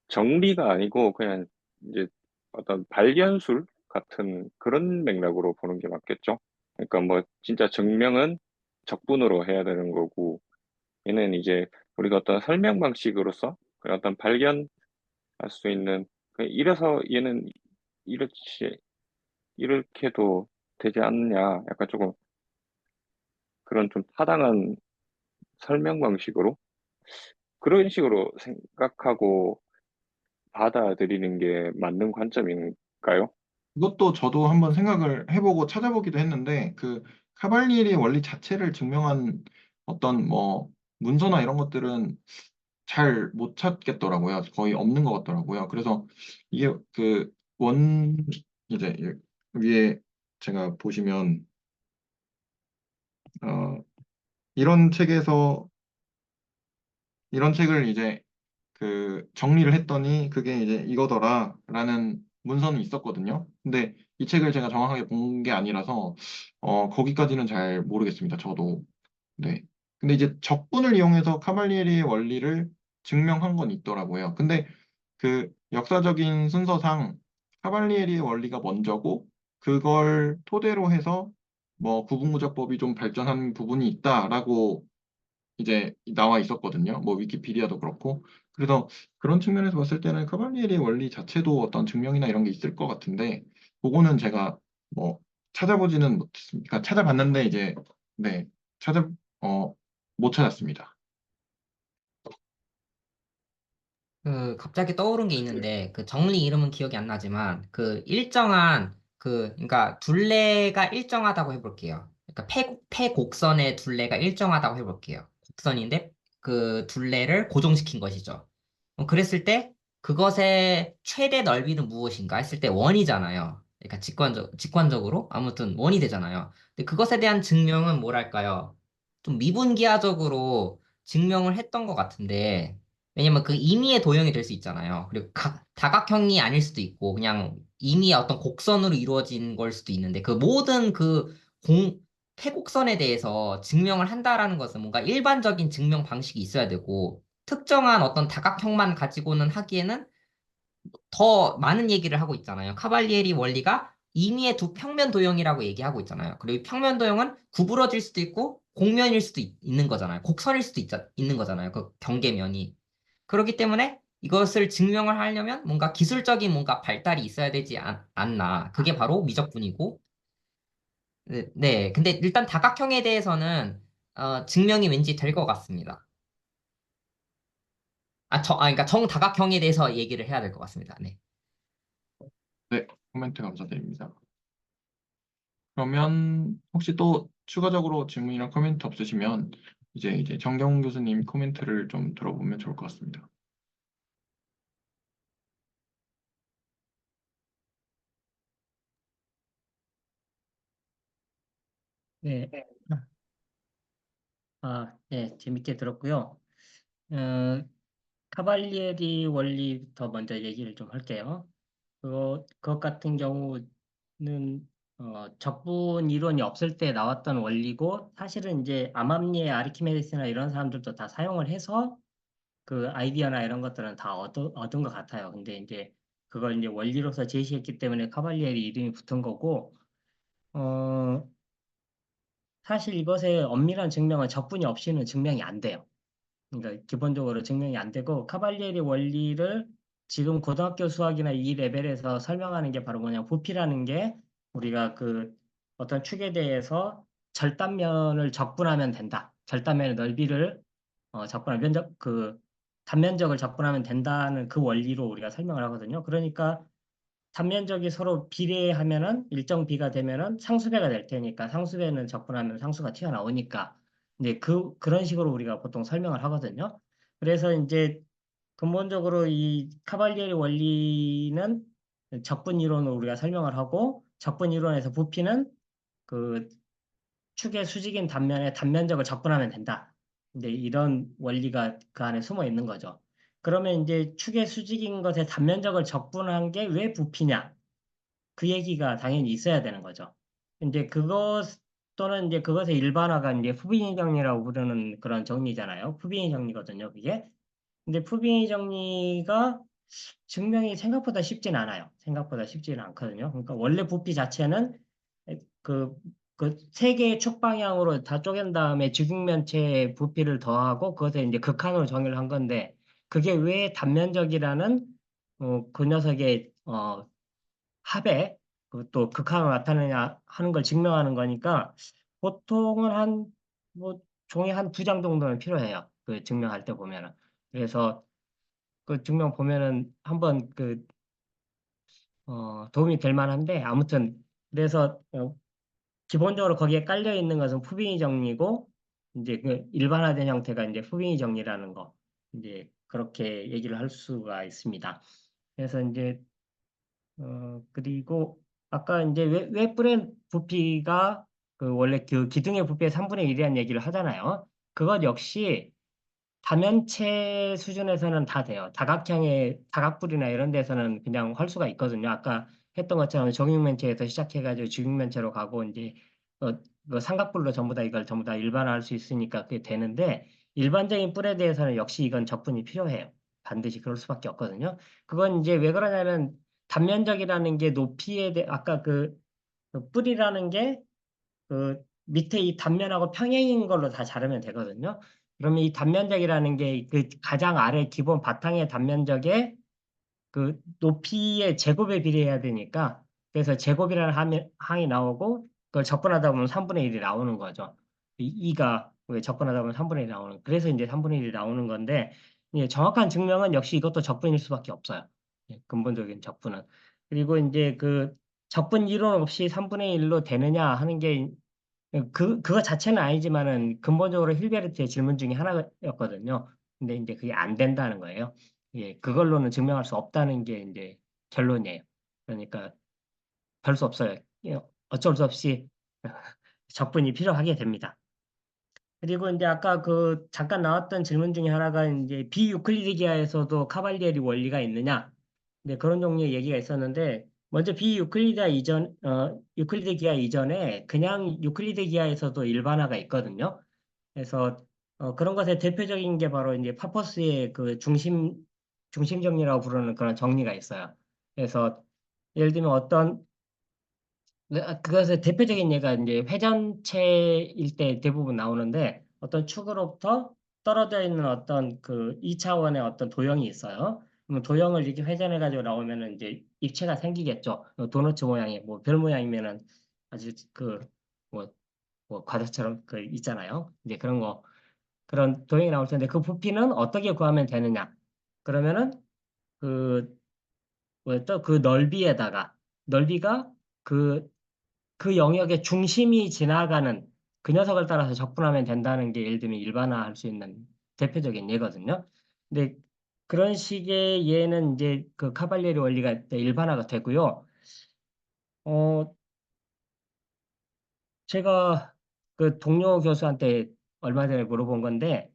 정리가 아니고 그냥 이제 어떤 발견술 같은 그런 맥락으로 보는 게 맞겠죠? 그러니까 뭐 진짜 증명은 적분으로 해야 되는 거고, 얘는 이제 우리가 어떤 설명 방식으로서 그런 어떤 발견할 수 있는, 이래서 얘는 이렇지, 이렇게도 되지 않느냐, 약간 조금 그런 좀 타당한 설명 방식으로 그런 식으로 생각하고 받아들이는 게 맞는 관점인가요? 이것도 저도 한번 생각을 해보고 찾아보기도 했는데 그 카발리에리의 원리 자체를 증명한 어떤 뭐 문서나 이런 것들은 잘 못 찾겠더라고요. 거의 없는 것 같더라고요. 그래서 이게 그 이제 위에 제가 보시면 어, 이런 책에서 이런 책을 이제 그 정리를 했더니 그게 이제 이거더라라는 문서는 있었거든요. 근데 이 책을 제가 정확하게 본 게 아니라서 거기까지는 잘 모르겠습니다. 저도. 네. 근데 이제 적분을 이용해서 카발리에리의 원리를 증명한 건 있더라고요. 근데 그 역사적인 순서상 카발리에리의 원리가 먼저고 그걸 토대로 해서 뭐 구분무적법이 좀 발전한 부분이 있다라고 이제 나와 있었거든요. 뭐 위키피디아도 그렇고. 그래서 그런 측면에서 봤을 때는 카발리에리의 원리 자체도 어떤 증명이나 이런 게 있을 것 같은데 그거는 제가 뭐 찾아보지는 못했습니다. 그러니까 찾아봤는데 이제 네 찾아 어 못 찾았습니다. 갑자기 떠오른 게 있는데, 그 정리 이름은 기억이 안 나지만, 그러니까 둘레가 일정하다고 해볼게요. 그러니까 패곡선의 둘레가 일정하다고 해볼게요. 곡선인데, 그 둘레를 고정시킨 것이죠. 그랬을 때, 그것의 최대 넓이는 무엇인가 했을 때 원이잖아요. 그러니까 직관적으로 아무튼 원이 되잖아요. 근데 그것에 대한 증명은 뭐랄까요? 좀 미분기하적으로 증명을 했던 것 같은데, 왜냐면 그 임의의 도형이 될 수 있잖아요. 그리고 다각형이 아닐 수도 있고, 그냥 임의의 어떤 곡선으로 이루어진 걸 수도 있는데, 그 모든 패곡선에 대해서 증명을 한다라는 것은 뭔가 일반적인 증명 방식이 있어야 되고, 특정한 어떤 다각형만 가지고는 하기에는 더 많은 얘기를 하고 있잖아요. 카발리에리 원리가 임의의 두 평면 도형이라고 얘기하고 있잖아요. 그리고 이 평면 도형은 구부러질 수도 있고, 곡면일 수도 있는 거잖아요. 곡선일 수도 있는 거잖아요. 그 경계면이. 그렇기 때문에 이것을 증명을 하려면 뭔가 기술적인 뭔가 발달이 있어야 되지 않나. 그게 바로 미적분이고. 네, 네. 근데 일단 다각형에 대해서는 증명이 왠지 될 것 같습니다. 그러니까 정다각형에 대해서 얘기를 해야 될 것 같습니다. 네. 네, 코멘트 감사드립니다. 그러면 혹시 또 추가적으로 질문이나 코멘트 없으시면 이제 정경 교수님 코멘트를 좀 들어보면 좋을 것 같습니다. 네. 네, 재밌게 들었고요. 카발리에리 원리부터 먼저 얘기를 좀 할게요. 그것 같은 경우는 적분 이론이 없을 때 나왔던 원리고, 사실은 이제 아맘니에 아르키메데스나 이런 사람들도 다 사용을 해서 그 아이디어나 이런 것들은 다 얻은 것 같아요. 근데 이제 그걸 이제 원리로서 제시했기 때문에 카발리에리 이름이 붙은 거고, 어, 사실 이것의 엄밀한 증명은 적분이 없이는 증명이 안 돼요. 그러니까 기본적으로 증명이 안 되고, 카발리에리 원리를 지금 고등학교 수학이나 이 레벨에서 설명하는 게 바로 뭐냐, 부피라는 게 우리가 그 어떤 축에 대해서 절단면을 적분하면 된다. 절단면의 넓이를 적분하면 단면적을 적분하면 된다는 그 원리로 우리가 설명을 하거든요. 그러니까 단면적이 서로 비례하면은 일정 비가 되면은 상수배가 될 테니까, 상수배는 적분하면 상수가 튀어나오니까 이제 그런 식으로 우리가 보통 설명을 하거든요. 그래서 이제 근본적으로 이 카발리에리 원리는 적분 이론으로 우리가 설명을 하고, 적분 이론에서 부피는 그 축의 수직인 단면에 단면적을 적분하면 된다. 이제 이런 원리가 그 안에 숨어 있는 거죠. 그러면 이제 축의 수직인 것에 단면적을 적분한 게 왜 부피냐? 그 얘기가 당연히 있어야 되는 거죠. 이제 그것 또는 이제 그것의 일반화가 이제 푸비니 정리라고 부르는 그런 정리잖아요. 푸비니 정리거든요, 그게. 근데 푸비니 정리가 증명이 생각보다 쉽진 않아요. 생각보다 쉽지는 않거든요. 그러니까 원래 부피 자체는 그, 그 세 개의 축 방향으로 다 쪼갠 다음에 직육면체의 부피를 더하고 그것에 이제 극한으로 정의를 한 건데, 그게 왜 단면적이라는 그 녀석의 합에 또 극한으로 나타내냐 하는 걸 증명하는 거니까, 보통은 뭐 종이 한 두 장 정도는 필요해요. 그 증명할 때 보면은. 그래서 그 증명 보면은 한번 도움이 될 만한데, 아무튼 그래서 기본적으로 거기에 깔려 있는 것은 푸빙이 정리고, 이제 그 일반화된 형태가 이제 푸빙이 정리라는 거, 이제 그렇게 얘기를 할 수가 있습니다. 그래서 이제 그리고 아까 이제 왜 뿌렌 부피가 그 원래 그 기둥의 부피의 3분의 1이라는 얘기를 하잖아요. 그것 역시 다면체 수준에서는 다 돼요. 다각형의 다각불이나 이런 데서는 그냥 할 수가 있거든요. 아까 했던 것처럼 정육면체에서 시작해가지고 직육면체로 가고 이제 삼각불로 이걸 전부 다 일반화할 수 있으니까 그게 되는데, 일반적인 뿔에 대해서는 역시 이건 적분이 필요해요. 반드시 그럴 수밖에 없거든요. 그건 이제 왜 그러냐면, 단면적이라는 게 아까 그 뿔이라는 게 그 밑에 이 단면하고 평행인 걸로 다 자르면 되거든요. 그러면 이 단면적이라는 게 그 가장 아래 기본 바탕의 단면적의 그 높이의 제곱에 비례해야 되니까, 그래서 제곱이라는 항이 나오고, 그걸 접근하다 보면 3분의 1이 나오는 거죠. 이가 왜 접근하다 보면 3분의 1이 나오는, 그래서 이제 3분의 1이 나오는 건데, 예, 정확한 증명은 역시 이것도 적분일 수밖에 없어요. 예, 근본적인 적분은. 그리고 이제 그 적분 이론 없이 3분의 1로 되느냐 하는 게, 그거 자체는 아니지만은 근본적으로 힐베르트의 질문 중에 하나였거든요. 근데 이제 그게 안 된다는 거예요. 예, 그걸로는 증명할 수 없다는 게 이제 결론이에요. 그러니까 별 수 없어요. 예, 어쩔 수 없이 적분이 필요하게 됩니다. 그리고 이제 아까 그 잠깐 나왔던 질문 중에 하나가 이제 비유클리드 기하에서도 카발리에리 원리가 있느냐? 네, 그런 종류의 얘기가 있었는데, 먼저 유클리드 기하 이전에 그냥 유클리드 기하에서도 일반화가 있거든요. 그래서 그런 것의 대표적인 게 바로 이제 파퍼스의 그 중심 정리라고 부르는 그런 정리가 있어요. 그래서 예를 들면 그것의 대표적인 예가 이제 회전체일 때 대부분 나오는데, 어떤 축으로부터 떨어져 있는 어떤 그 2차원의 어떤 도형이 있어요. 그럼 도형을 이렇게 회전해가지고 나오면은 이제 입체가 생기겠죠. 도너츠 모양의 뭐 별 모양이면은 아주 뭐 뭐 과자처럼 그 있잖아요. 이제 그런 거 그런 도형이 나올 텐데 그 부피는 어떻게 구하면 되느냐? 그러면은 그 뭐였죠? 그 넓이에다가 넓이가 그 그 영역의 중심이 지나가는 그 녀석을 따라서 적분하면 된다는 게 예를 들면 일반화할 수 있는 대표적인 예거든요. 근데 그런 식의 예는 이제 그 카발리에리 원리가 일반화가 되고요. 어, 제가 그 동료 교수한테 얼마 전에 물어본 건데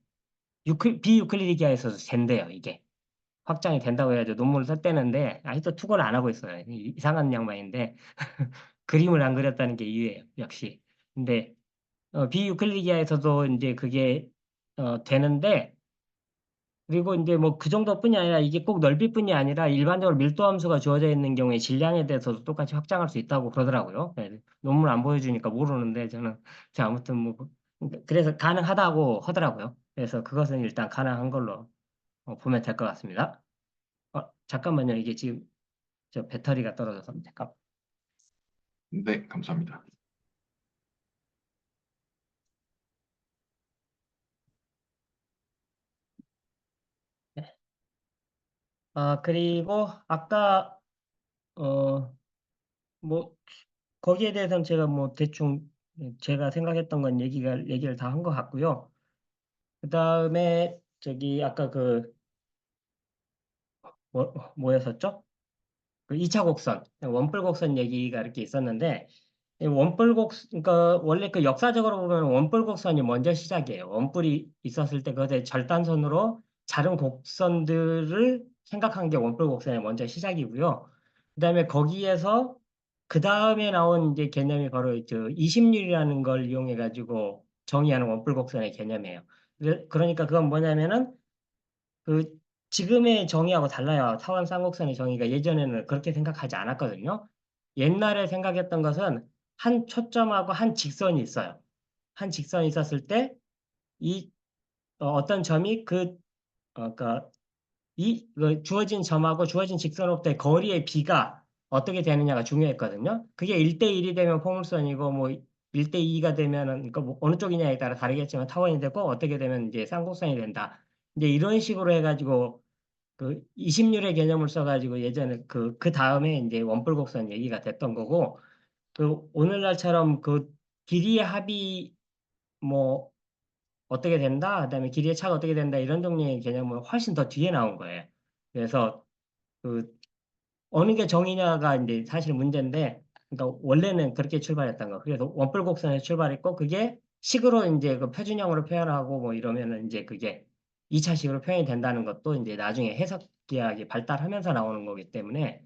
비유클리드 기하에서도 된대요, 이게. 확장이 된다고 해가지고 논문을 썼대는데 아직도 투고를 안 하고 있어요. 이상한 양반인데 그림을 안 그렸다는 게 이유예요, 역시. 근데 비유클리디아에서도 이제 그게 되는데 그리고 이제 뭐 그 정도뿐이 아니라 이게 꼭 넓이뿐이 아니라 일반적으로 밀도 함수가 주어져 있는 경우에 질량에 대해서도 똑같이 확장할 수 있다고 그러더라고요. 네, 논문 안 보여주니까 모르는데 저는 자, 아무튼 뭐 그래서 가능하다고 하더라고요. 그래서 그것은 일단 가능한 걸로 보면 될 것 같습니다. 잠깐만요. 이게 지금 저 배터리가 떨어져서 잠깐. 네, 감사합니다. 그리고 아까 뭐 거기에 대해서는 제가 뭐 대충 제가 생각했던 건 얘기를 다 한 것 같고요. 그다음에 저기 아까 그 뭐였었죠? 그 2차 곡선, 원뿔 곡선 얘기가 이렇게 있었는데 이 원뿔 곡선 그러니까 원래 그 역사적으로 보면 원뿔 곡선이 먼저 시작이에요. 원뿔이 있었을 때 그것의 절단선으로 자른 곡선들을 생각한 게 원뿔 곡선의 먼저 시작이고요. 그다음에 거기에서 그 다음에 나온 이제 개념이 바로 저 이심률이라는 걸 이용해 가지고 정의하는 원뿔 곡선의 개념이에요. 그러니까 그건 뭐냐면은 그 지금의 정의하고 달라요. 타원 쌍곡선의 정의가 예전에는 그렇게 생각하지 않았거든요. 옛날에 생각했던 것은 한 초점하고 한 직선이 있어요. 한 직선이 있었을 때 이 어떤 점이 그러니까 그 주어진 점하고 주어진 직선으로부터의 거리의 비가 어떻게 되느냐가 중요했거든요. 그게 1대1이 되면 포물선이고 뭐 1대2가 되면은 그러니까 뭐 어느 쪽이냐에 따라 다르겠지만 타원이 되고 어떻게 되면 이제 쌍곡선이 된다. 이제 이런 식으로 해가지고 그 이심률의 개념을 써가지고 예전에 그 다음에 이제 원뿔곡선 얘기가 됐던 거고 그 오늘날처럼 그 길이의 합이 뭐 어떻게 된다, 그다음에 길이의 차가 어떻게 된다 이런 종류의 개념은 훨씬 더 뒤에 나온 거예요. 그래서 그 어느 게 정의냐가 이제 사실 문제인데, 그러니까 원래는 그렇게 출발했던 거. 그래서 원뿔곡선에 출발했고 그게 식으로 이제 그 표준형으로 표현하고 뭐 이러면은 이제 그게 2차식으로 표현이 된다는 것도 이제 나중에 해석기하게 발달하면서 나오는 거기 때문에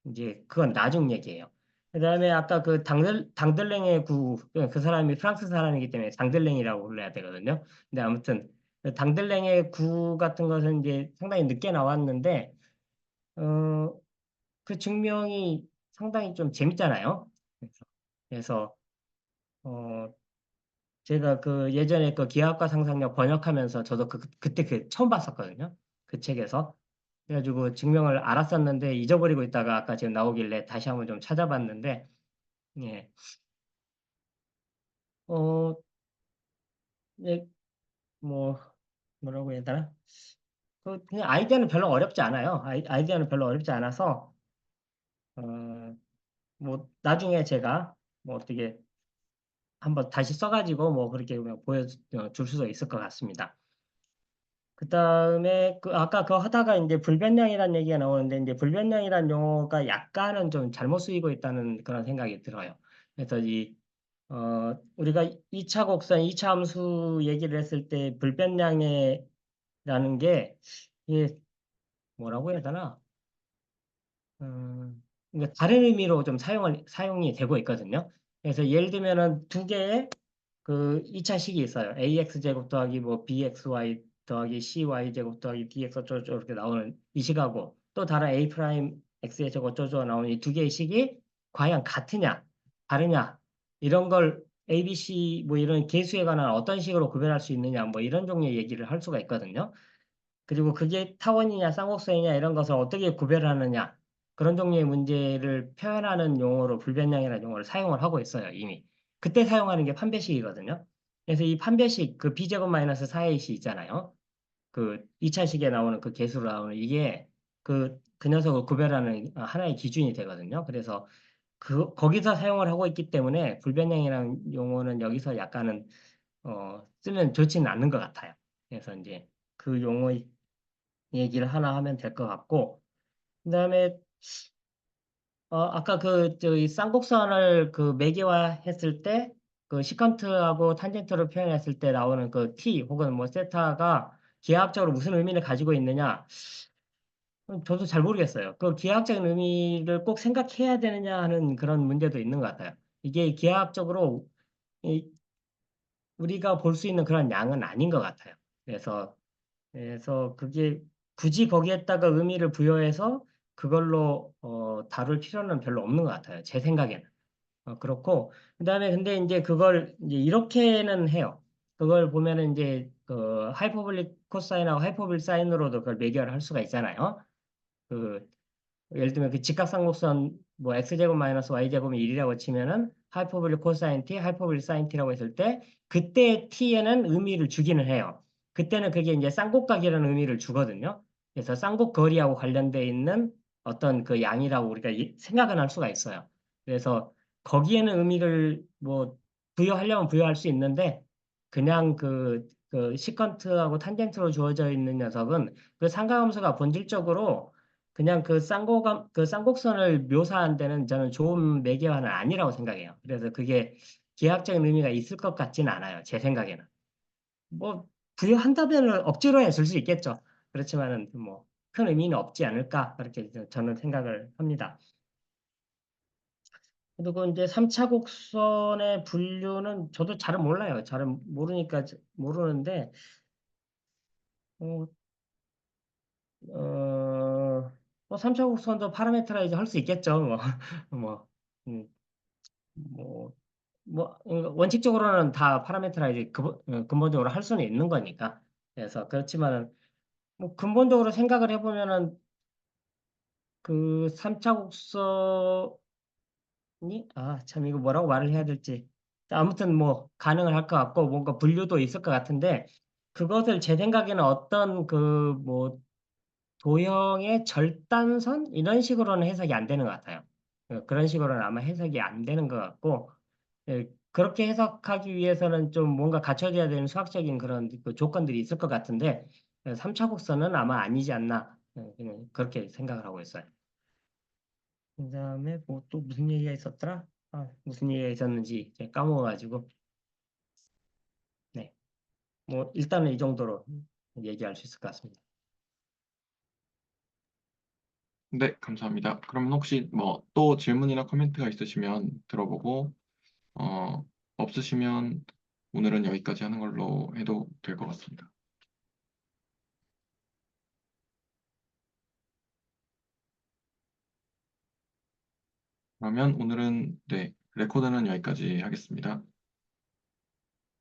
이제 그건 나중 얘기예요. 그다음에 아까 그 당들랭의 그 사람이 프랑스 사람이기 때문에 당들랭이라고 불러야 되거든요. 근데 아무튼 그 당들랭의 구 같은 것은 이제 상당히 늦게 나왔는데 어, 그 증명이 상당히 좀 재밌잖아요. 그래서 어, 제가 그 예전에 그 기하학과 상상력 번역하면서 저도 그때 그 처음 봤었거든요. 그 책에서. 그래가지고 증명을 알았었는데 잊어버리고 있다가 아까 지금 나오길래 다시 한번 좀 찾아봤는데, 예. 어, 예, 뭐, 뭐라고 해야 되나? 그냥 아이디어는 별로 어렵지 않아요. 아이디어는 별로 어렵지 않아서, 어, 뭐, 나중에 제가 뭐 어떻게 한번 다시 써가지고 뭐 그렇게 그냥 보여줄 수도 있을 것 같습니다. 그 다음에 그 아까 그거 하다가 이제 불변량이라는 얘기가 나오는데 이제 불변량이라는 용어가 약간은 좀 잘못 쓰이고 있다는 그런 생각이 들어요. 그래서 우리가 2차 곡선, 2차 함수 얘기를 했을 때 불변량이라는 게 이게 뭐라고 해야 되나? 그러니까 다른 의미로 좀 사용이 되고 있거든요. 그래서 예를 들면은 두 개의 그 2차 식이 있어요. ax 제곱 더하기 뭐 bxy 더하기 cy 제곱 더하기 dx 어쩌고 이렇게 나오는 이 식하고 또 다른 a 프라임 x의 제곱 어쩌고 나오는 이 두 개의 식이 과연 같으냐, 다르냐 이런 걸 a, b, c 뭐 이런 계수에 관한 어떤 식으로 구별할 수 있느냐 뭐 이런 종류의 얘기를 할 수가 있거든요. 그리고 그게 타원이냐 쌍곡선이냐 이런 것을 어떻게 구별하느냐 그런 종류의 문제를 표현하는 용어로 불변량이라는 용어를 사용을 하고 있어요, 이미. 그때 사용하는 게 판별식이거든요. 그래서 이 판별식 그 b제곱 마이너스 4ac 있잖아요. 그 2차식에 나오는 그 개수로 나오는 이게 그 녀석을 구별하는 하나의 기준이 되거든요. 그래서 거기서 사용을 하고 있기 때문에 불변형이라는 용어는 여기서 약간은 쓰면 좋지는 않는 것 같아요. 그래서 이제 그 용어 얘기를 하나 하면 될 것 같고, 그다음에 아까 저기 쌍곡선을 그 매개화했을 때 그 시컨트하고 탄젠트로 표현했을 때 나오는 그 t 혹은 뭐 세타가 기하학적으로 무슨 의미를 가지고 있느냐? 저도 잘 모르겠어요. 그 기하학적인 의미를 꼭 생각해야 되느냐 하는 그런 문제도 있는 것 같아요. 이게 기하학적으로 이- 우리가 볼 수 있는 그런 양은 아닌 것 같아요. 그래서 그게 굳이 거기에다가 의미를 부여해서 그걸로 다룰 필요는 별로 없는 것 같아요. 제 생각에는. 그렇고 그다음에 근데 이제 그걸 이제 이렇게는 해요. 그걸 보면은 이제 그 하이퍼볼릭 코사인하고 하이퍼볼릭 사인으로도 그걸 매결할 수가 있잖아요. 그 예를 들면 그 직각삼각선 뭐 x제곱 마이너스 y제곱이 1이라고 치면은 하이퍼볼릭 코사인 t, 하이퍼볼릭 사인 t라고 했을 때 그때 t에는 의미를 주기는 해요. 그때는 그게 이제 쌍곡각이라는 의미를 주거든요. 그래서 쌍곡거리하고 관련돼 있는 어떤 그 양이라고 우리가 생각은 할 수가 있어요. 그래서 거기에는 의미를 뭐 부여하려면 부여할 수 있는데 그냥 그 시컨트하고 탄젠트로 주어져 있는 녀석은 그 상가함수가 본질적으로 그냥 그 쌍곡선을 묘사한 데는 저는 좋은 매개화는 아니라고 생각해요. 그래서 그게 기하학적인 의미가 있을 것 같지는 않아요. 제 생각에는. 뭐, 부여한다면 억지로 해줄 수 있겠죠. 그렇지만은 뭐, 큰 의미는 없지 않을까. 그렇게 저는 생각을 합니다. 그리고 이제 3차 곡선의 분류는 저도 잘은 몰라요. 잘은 모르니까 모르는데, 어, 뭐 3차 곡선도 파라메트라이즈 할 수 있겠죠. 뭐, 뭐, 음, 뭐, 원칙적으로는 다 파라메트라이즈 근본적으로 할 수는 있는 거니까. 그래서 그렇지만은 뭐 근본적으로 생각을 해보면은 그 3차 곡선이 참 이거 뭐라고 말을 해야 될지 아무튼 뭐 가능을 할 것 같고 뭔가 분류도 있을 것 같은데 그것을 제 생각에는 어떤 그 뭐 도형의 절단선 이런 식으로는 해석이 안 되는 것 같아요. 그런 식으로는 아마 해석이 안 되는 것 같고 그렇게 해석하기 위해서는 좀 뭔가 갖춰져야 되는 수학적인 그런 그 조건들이 있을 것 같은데 3차 곡선은 아마 아니지 않나 그냥 그렇게 생각을 하고 있어요. 그다음에 뭐 또 무슨 얘기가 있었더라? 무슨 얘기가 있었는지 제가 까먹어가지고 네, 뭐 일단은 이 정도로 얘기할 수 있을 것 같습니다. 네, 감사합니다. 그럼 혹시 뭐 또 질문이나 코멘트가 있으시면 들어보고, 어, 없으시면 오늘은 여기까지 하는 걸로 해도 될 것 같습니다. 그러면 오늘은, 네, 레코드는 여기까지 하겠습니다.